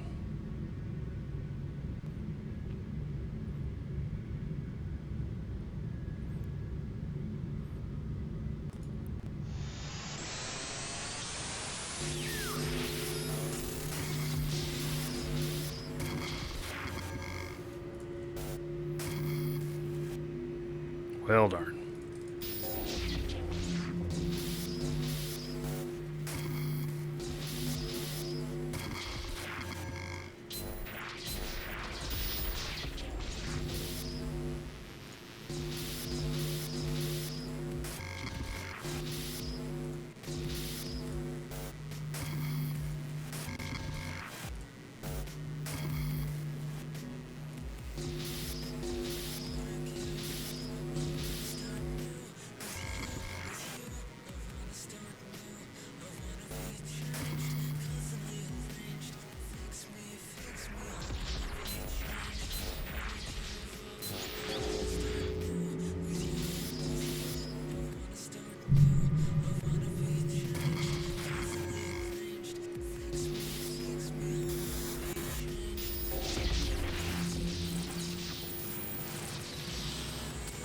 Well, darn.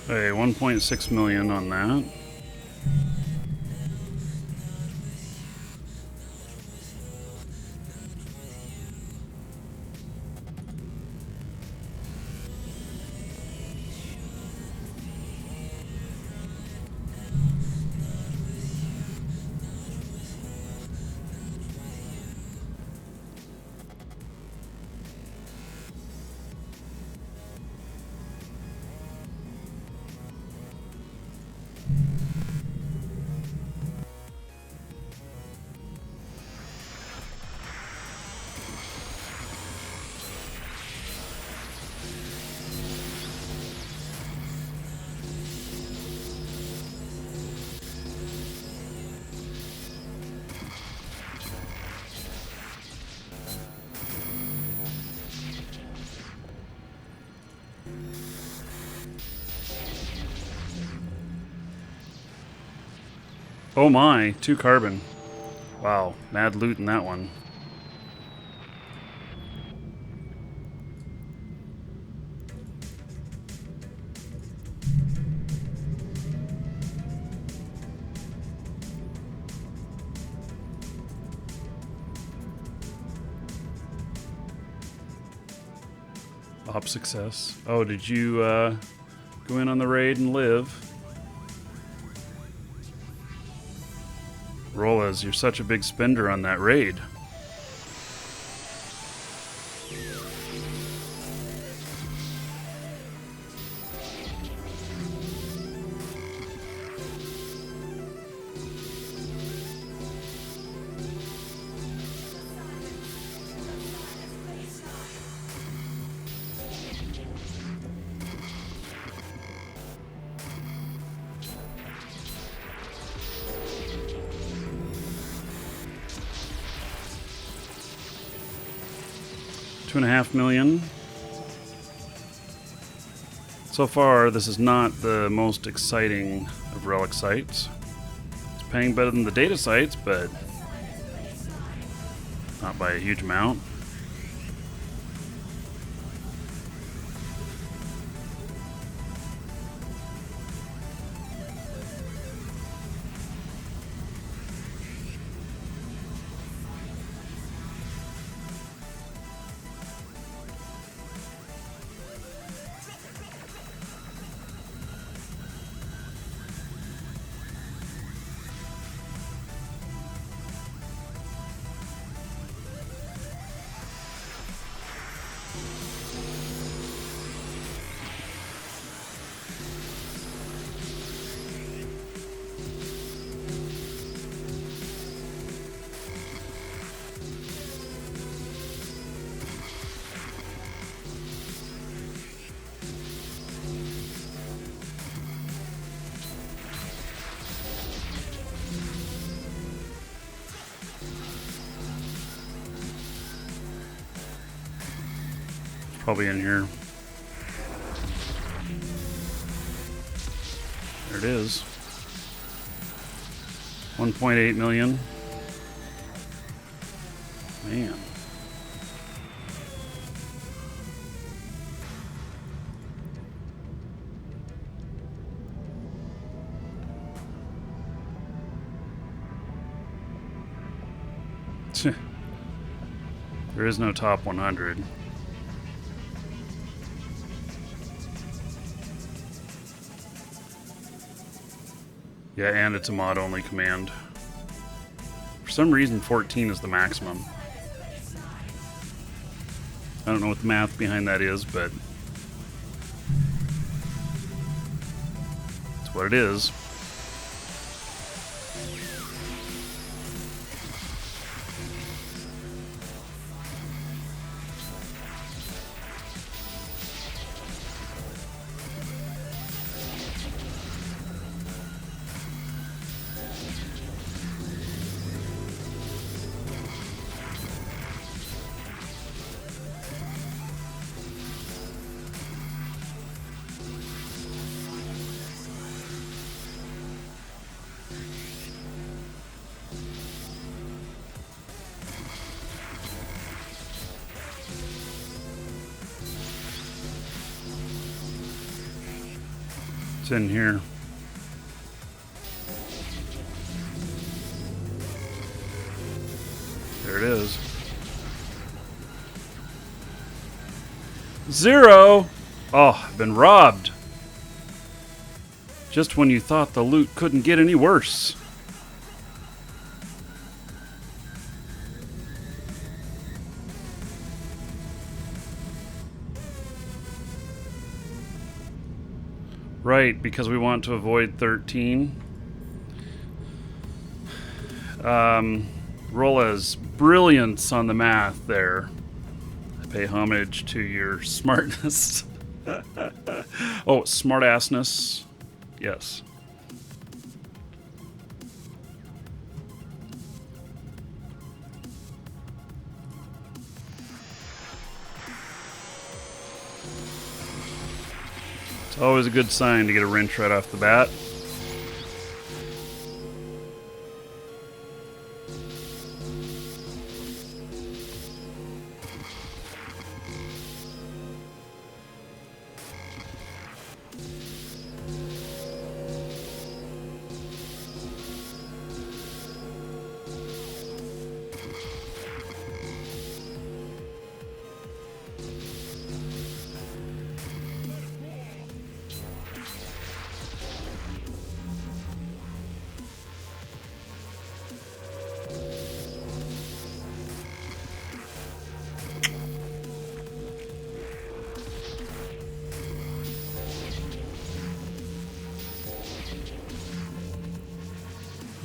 Okay, 1.6 million on that. Oh my, 2 carbon. Wow, mad loot in that one. Op success. Oh, did you go in on the raid and live? Rolas, you're such a big spender on that raid. $2.5 million. So far, this is not the most exciting of relic sites. It's paying better than the data sites, but not by a huge amount. Probably in here. There it is. 1.8 million. Man. There is no top 100. Yeah, and it's a mod-only command. For some reason, 14 is the maximum. I don't know what the math behind that is, but it's what it is. It's in here. There it is. 0! Oh, I've been robbed. Just when you thought the loot couldn't get any worse. Right, because we want to avoid 13. Rola's brilliance on the math there. I pay homage to your smartness. Oh, smartassness. Yes. It's always a good sign to get a wrench right off the bat.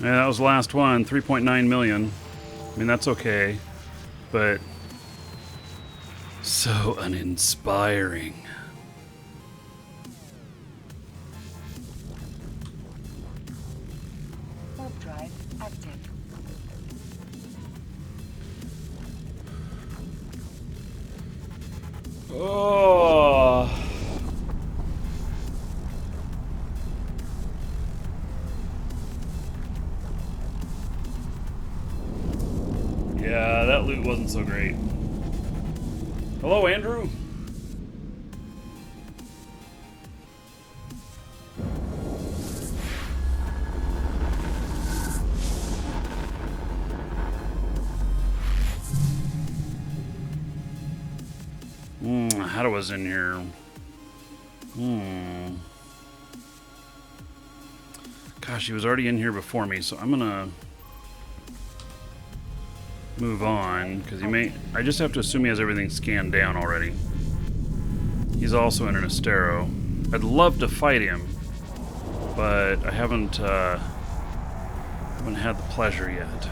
Yeah, that was the last one, 3.9 million. I mean, that's okay, but so uninspiring. Warp drive active. Oh. Yeah, that loot wasn't so great. Hello, Andrew. How was in here? Gosh, he was already in here before me, so I'm gonna move on, because he may... I just have to assume he has everything scanned down already. He's also in an Astero. I'd love to fight him, but I haven't had the pleasure yet.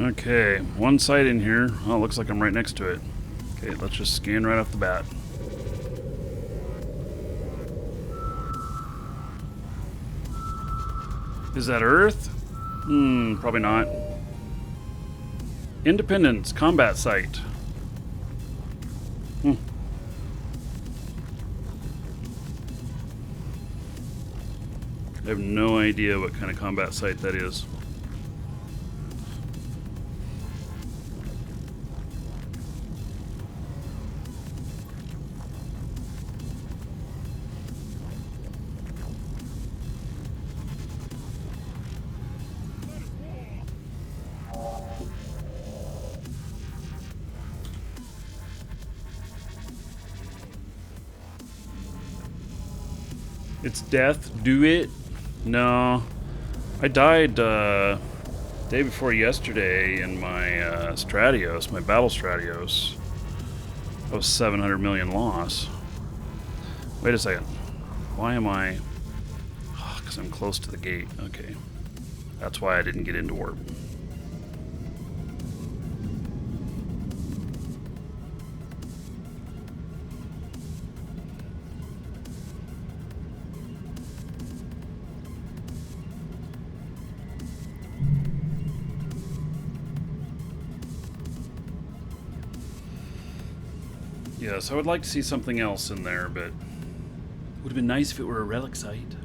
Okay, one site in here. Oh, looks like I'm right next to it. Okay, let's just scan right off the bat. Is that Earth? Probably not. Independence, combat site. I have no idea what kind of combat site that is. It's death. Do it? No. I died day before yesterday in my Stratios, my battle Stratios. That was 700 million loss. Wait a second. Why am I... Because I'm close to the gate. Okay. That's why I didn't get into warp. Yes, I would like to see something else in there, but would have been nice if it were a relic site.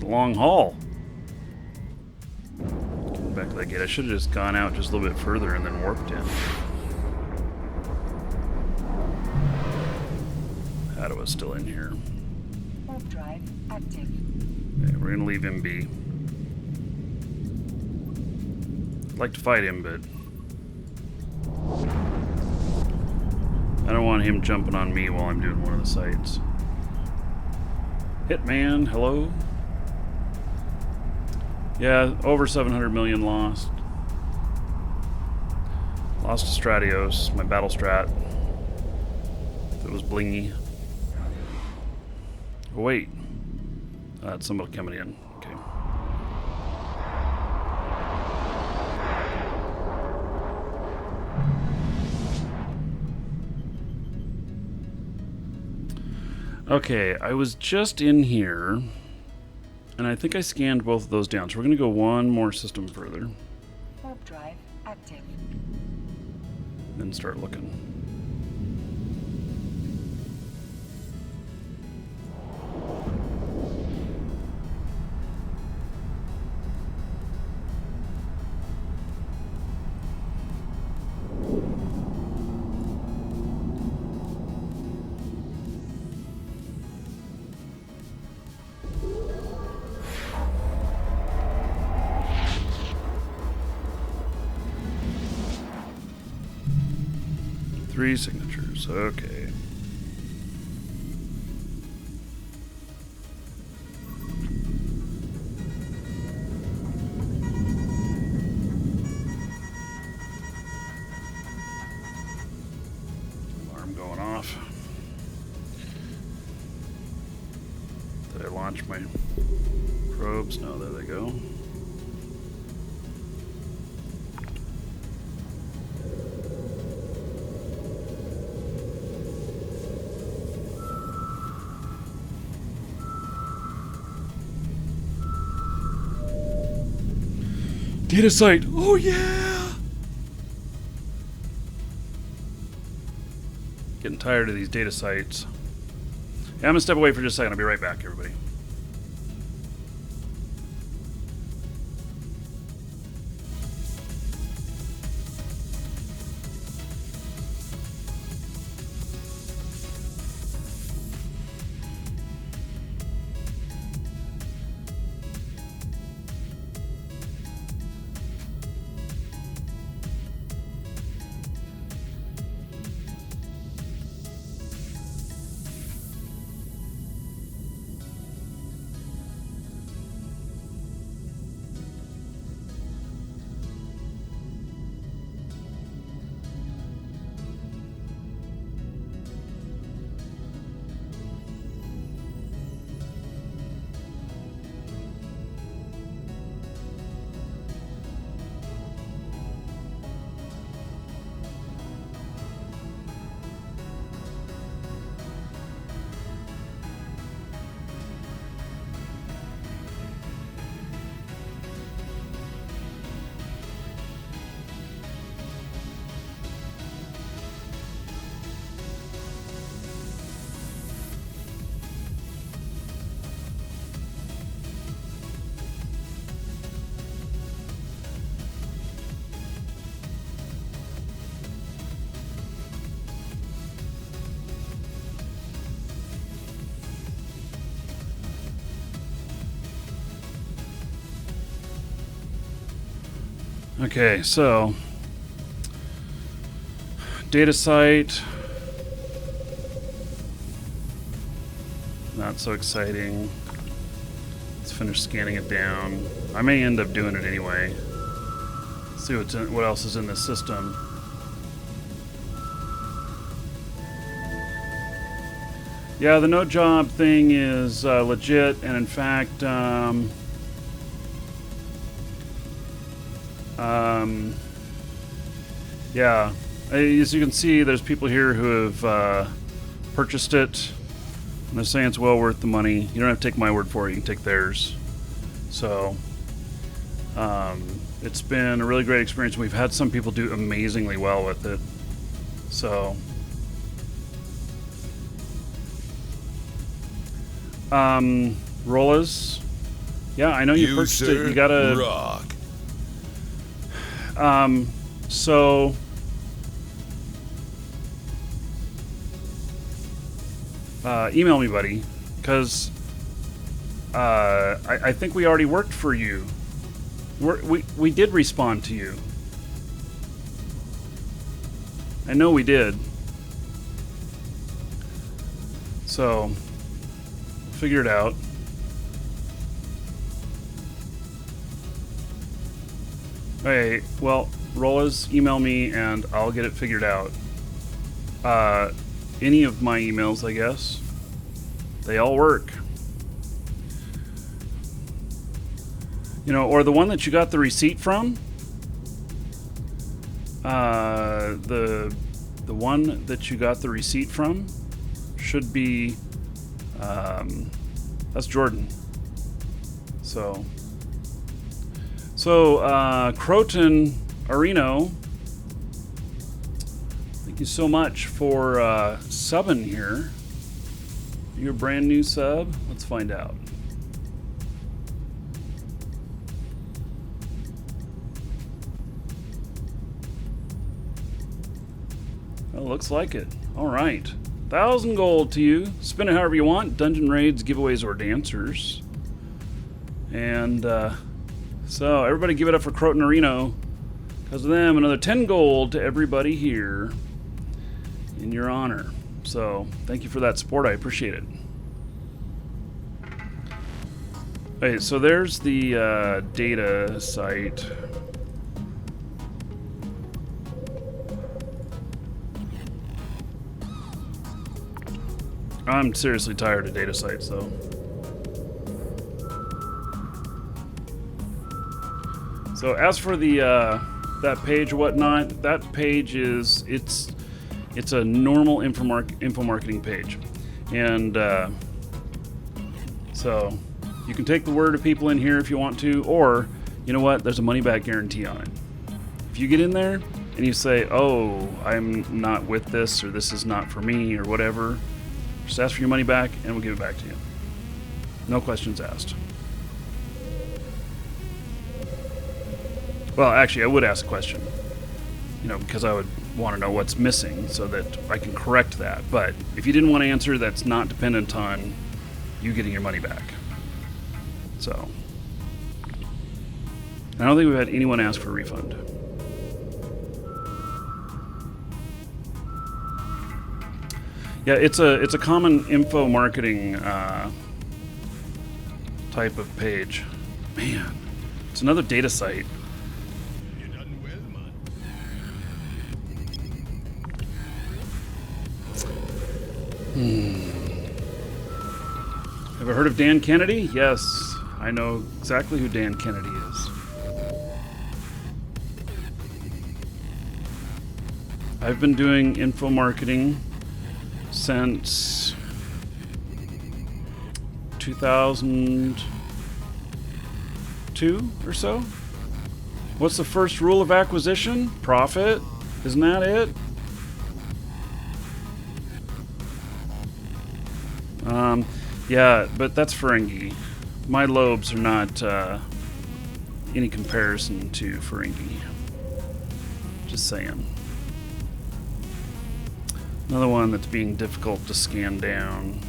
Long haul. Getting back to that gate. I should have just gone out just a little bit further and then warped in. Hada was still in here. Warp drive active. Okay, we're gonna leave him be. I'd like to fight him, but I don't want him jumping on me while I'm doing one of the sites. Hitman, hello? Yeah, over 700 million lost. Lost to Stratios, my battle strat. It was blingy. Oh, wait. That's somebody coming in. Okay. Okay, I was just in here. And I think I scanned both of those down. So we're going to go one more system further. Warp drive active. Then start looking. Three signatures, okay. Alarm going off. Did I launch my probes? No, there they go. Data site. Oh yeah. Getting tired of these data sites. Yeah, I'm gonna step away for just a second. I'll be right back, everybody. Okay, so data site. Not so exciting. Let's finish scanning it down. I may end up doing it anyway. See what else is in this system. Yeah, the no job thing is legit, and in fact, yeah, as you can see, there's people here who have purchased it, and they're saying it's well worth the money. You don't have to take my word for it, you can take theirs. So, it's been a really great experience. We've had some people do amazingly well with it. So, Rollas, yeah, I know you purchased it. You gotta rock. So email me, buddy, because I think we already worked for you. We did respond to you. I know we did. So figure it out. Okay, well, Rollas, email me and I'll get it figured out. Any of my emails, I guess. They all work. You know, or the one that you got the receipt from. The one that you got the receipt from should be that's Jordan. So Croton Areno, thank you so much for subbing here. You're a brand new sub? Let's find out. Well, looks like it. All right. 1,000 gold to you. Spend it however you want. Dungeon raids, giveaways, or dancers. And so everybody give it up for Croton Areno. Because of them, another 10 gold to everybody here in your honor. So thank you for that support. I appreciate it. Okay, so there's the data site. I'm seriously tired of data sites, though. So as for the that page or whatnot, that page is it's a normal info marketing page, and so you can take the word of people in here if you want to, or you know what? There's a money back guarantee on it. If you get in there and you say, "Oh, I'm not with this," or "This is not for me," or whatever. Just ask for your money back, and we'll give it back to you. No questions asked. Well, actually, I would ask a question. You know, because I would want to know what's missing so that I can correct that. But if you didn't want to answer, that's not dependent on you getting your money back. So, I don't think we've had anyone ask for a refund. Yeah, it's a common info marketing type of page. Man, it's another data site. You done well, man. Ever heard of Dan Kennedy? Yes, I know exactly who Dan Kennedy is. I've been doing info marketing since 2002 or so. What's the first rule of acquisition? Profit. Isn't that it? Yeah, but that's Ferengi. My lobes are not any comparison to Ferengi. Just saying. Another one that's being difficult to scan down.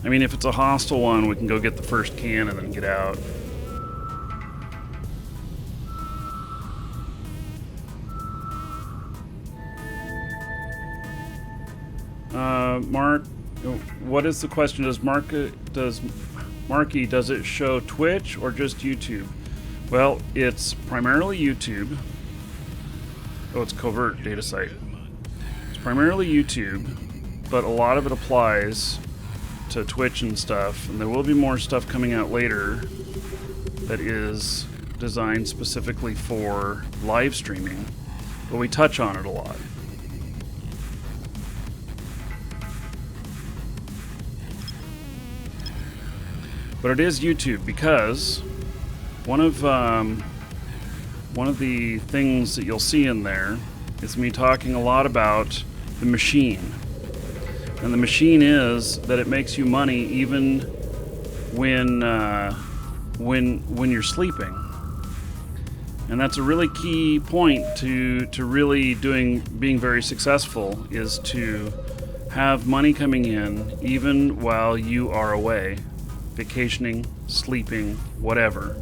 I mean, if it's a hostile one, we can go get the first can and then get out. Mark, what is the question? Does Markee, does it show Twitch or just YouTube? Well, it's primarily YouTube. Oh, it's covert data site. It's primarily YouTube, but a lot of it applies to Twitch and stuff, and there will be more stuff coming out later that is designed specifically for live streaming, but we touch on it a lot. But it is YouTube because one of the things that you'll see in there is me talking a lot about the machine. And the machine is that it makes you money even when you're sleeping. And that's a really key point to really being very successful, is to have money coming in even while you are away, vacationing, sleeping, whatever.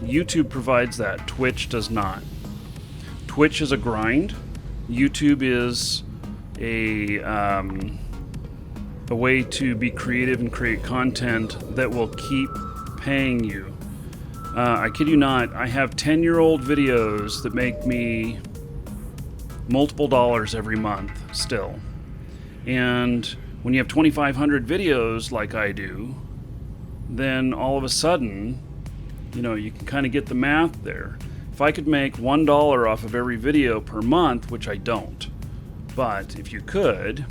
YouTube provides that. Twitch does not. Twitch is a grind. YouTube is a way to be creative and create content that will keep paying you. I kid you not, I have 10-year-old videos that make me multiple dollars every month still. And when you have 2,500 videos like I do, then all of a sudden, you know, you can kind of get the math there. If I could make $1 off of every video per month, which I don't, but if you could,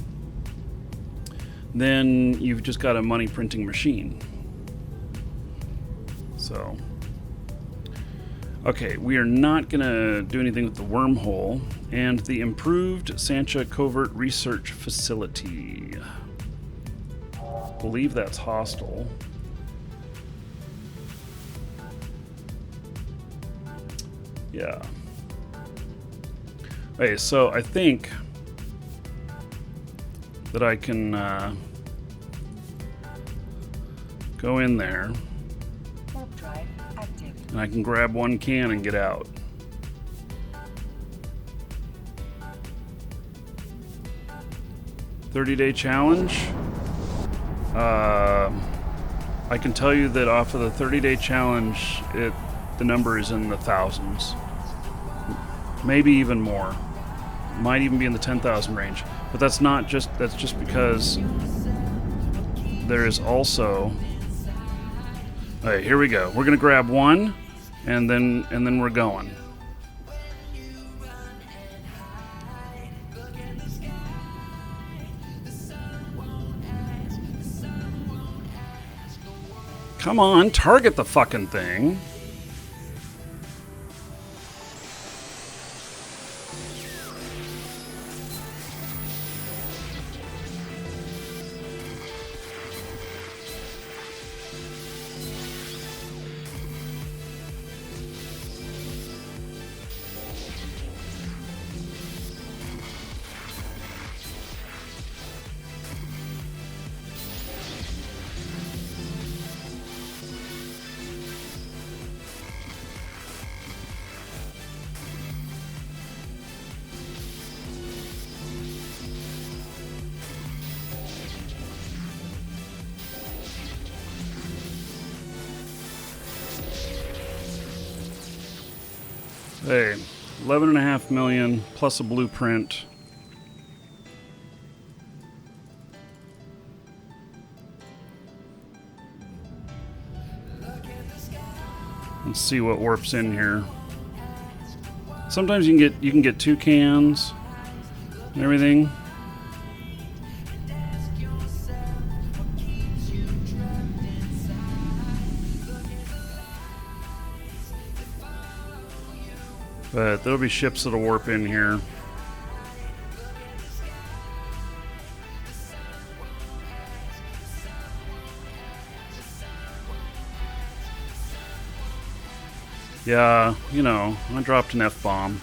then you've just got a money printing machine. So, okay, we are not going to do anything with the wormhole and the improved Sancha Covert Research Facility. I believe that's hostile. Yeah. Okay, so I think that I can go in there Warp drive active. and I can grab one can and get out. $30-day challenge. I can tell you that off of the 30-day challenge, the number is in the thousands, maybe even more. Might even be in the 10,000 range. But that's just because there is also. Alright, here we go. We're gonna grab one, and then we're going. Come on, target the fucking thing. Hey, 11.5 million plus a blueprint. Let's see what warps in here. Sometimes you can get 2 cans and everything. But there'll be ships that'll warp in here. Yeah, you know, I dropped an F-bomb.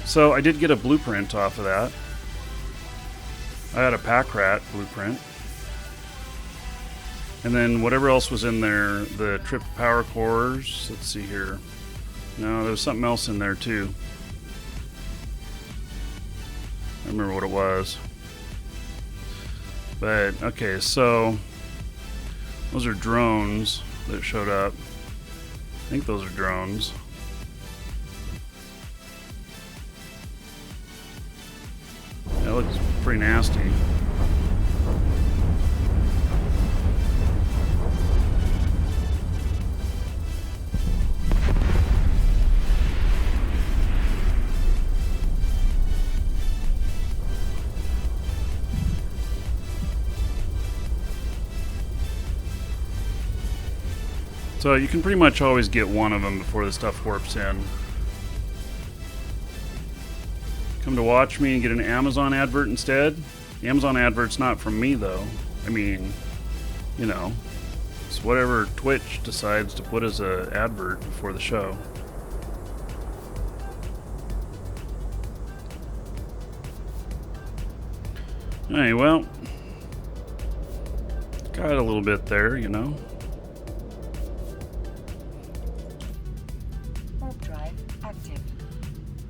So I did get a blueprint off of that. I had a pack rat blueprint. And then whatever else was in there, the trip power cores. Let's see here. No, there was something else in there too. I remember what it was. But, okay, so those are drones that showed up. I think those are drones. That looks pretty nasty. So you can pretty much always get one of them before the stuff warps in. Come to watch me and get an Amazon advert instead. The Amazon advert's not from me though. I mean, you know, it's whatever Twitch decides to put as an advert before the show. Alright, well, got a little bit there, you know.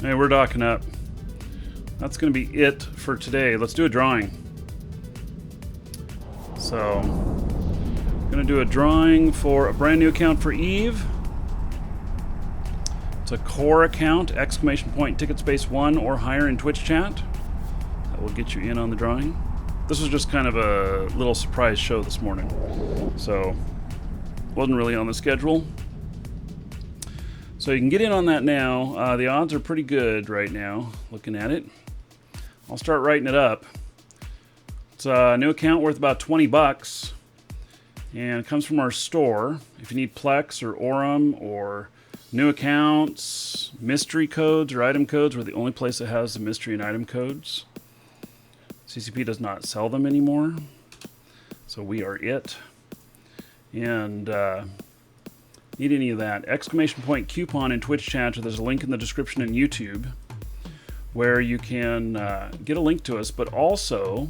Hey, we're docking up. That's going to be it for today. Let's do a drawing. So, I'm going to do a drawing for a brand new account for Eve. It's a core account, ! Ticket space 1 or higher in Twitch chat. That will get you in on the drawing. This was just kind of a little surprise show this morning. So, wasn't really on the schedule. So you can get in on that now. The odds are pretty good right now, looking at it. I'll start writing it up. It's a new account worth about 20 bucks. And it comes from our store. If you need Plex or Aurum or new accounts, mystery codes or item codes, we're the only place that has the mystery and item codes. CCP does not sell them anymore. So we are it. And need any of that, ! Coupon in Twitch chat, or there's a link in the description in YouTube where you can get a link to us, but also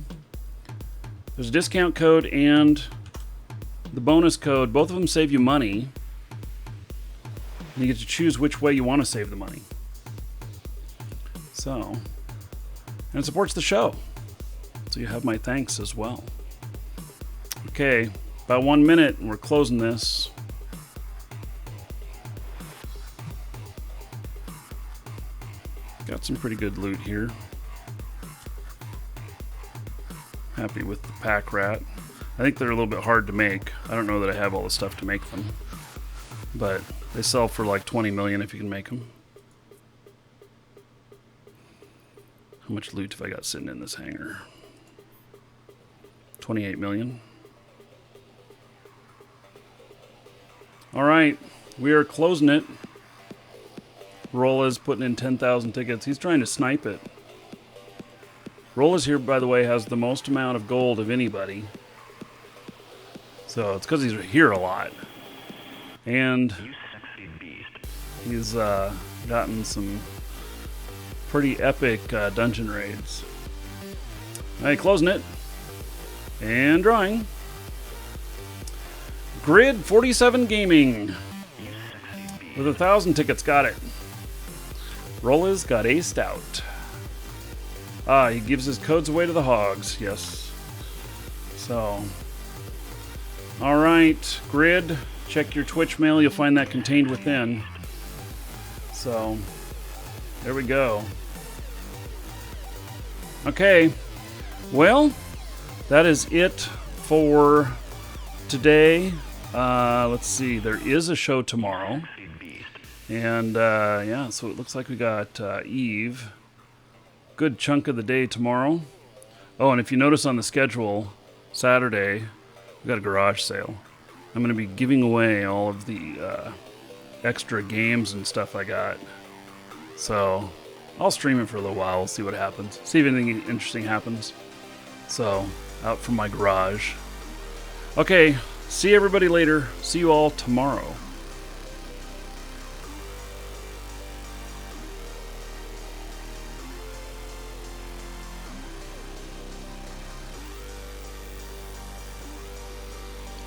there's a discount code and the bonus code. Both of them save you money, and you get to choose which way you want to save the money. So, and it supports the show, so you have my thanks as well. Okay, about 1 minute and we're closing this. Got some pretty good loot here. Happy with the pack rat. I think they're a little bit hard to make. I don't know that I have all the stuff to make them, but they sell for like 20 million if you can make them. How much loot have I got sitting in this hangar? 28 million. All right, we are closing it. Rola's putting in 10,000 tickets. He's trying to snipe it. Rola's here, by the way, has the most amount of gold of anybody. So it's because he's here a lot. And he's gotten some pretty epic dungeon raids. All right, closing it. And drawing. Grid 47 Gaming. With 1,000 tickets, got it. Rola's got aced out. He gives his codes away to the hogs. Yes. So, all right, Grid. Check your Twitch mail. You'll find that contained within. So, there we go. Okay. Well, that is it for today. Let's see. There is a show tomorrow. And, yeah, so it looks like we got Eve. Good chunk of the day tomorrow. Oh, and if you notice on the schedule, Saturday, we got a garage sale. I'm going to be giving away all of the extra games and stuff I got. So, I'll stream it for a little while. We'll see what happens. See if anything interesting happens. So, out from my garage. Okay, see everybody later. See you all tomorrow.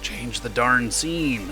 Change the darn scene.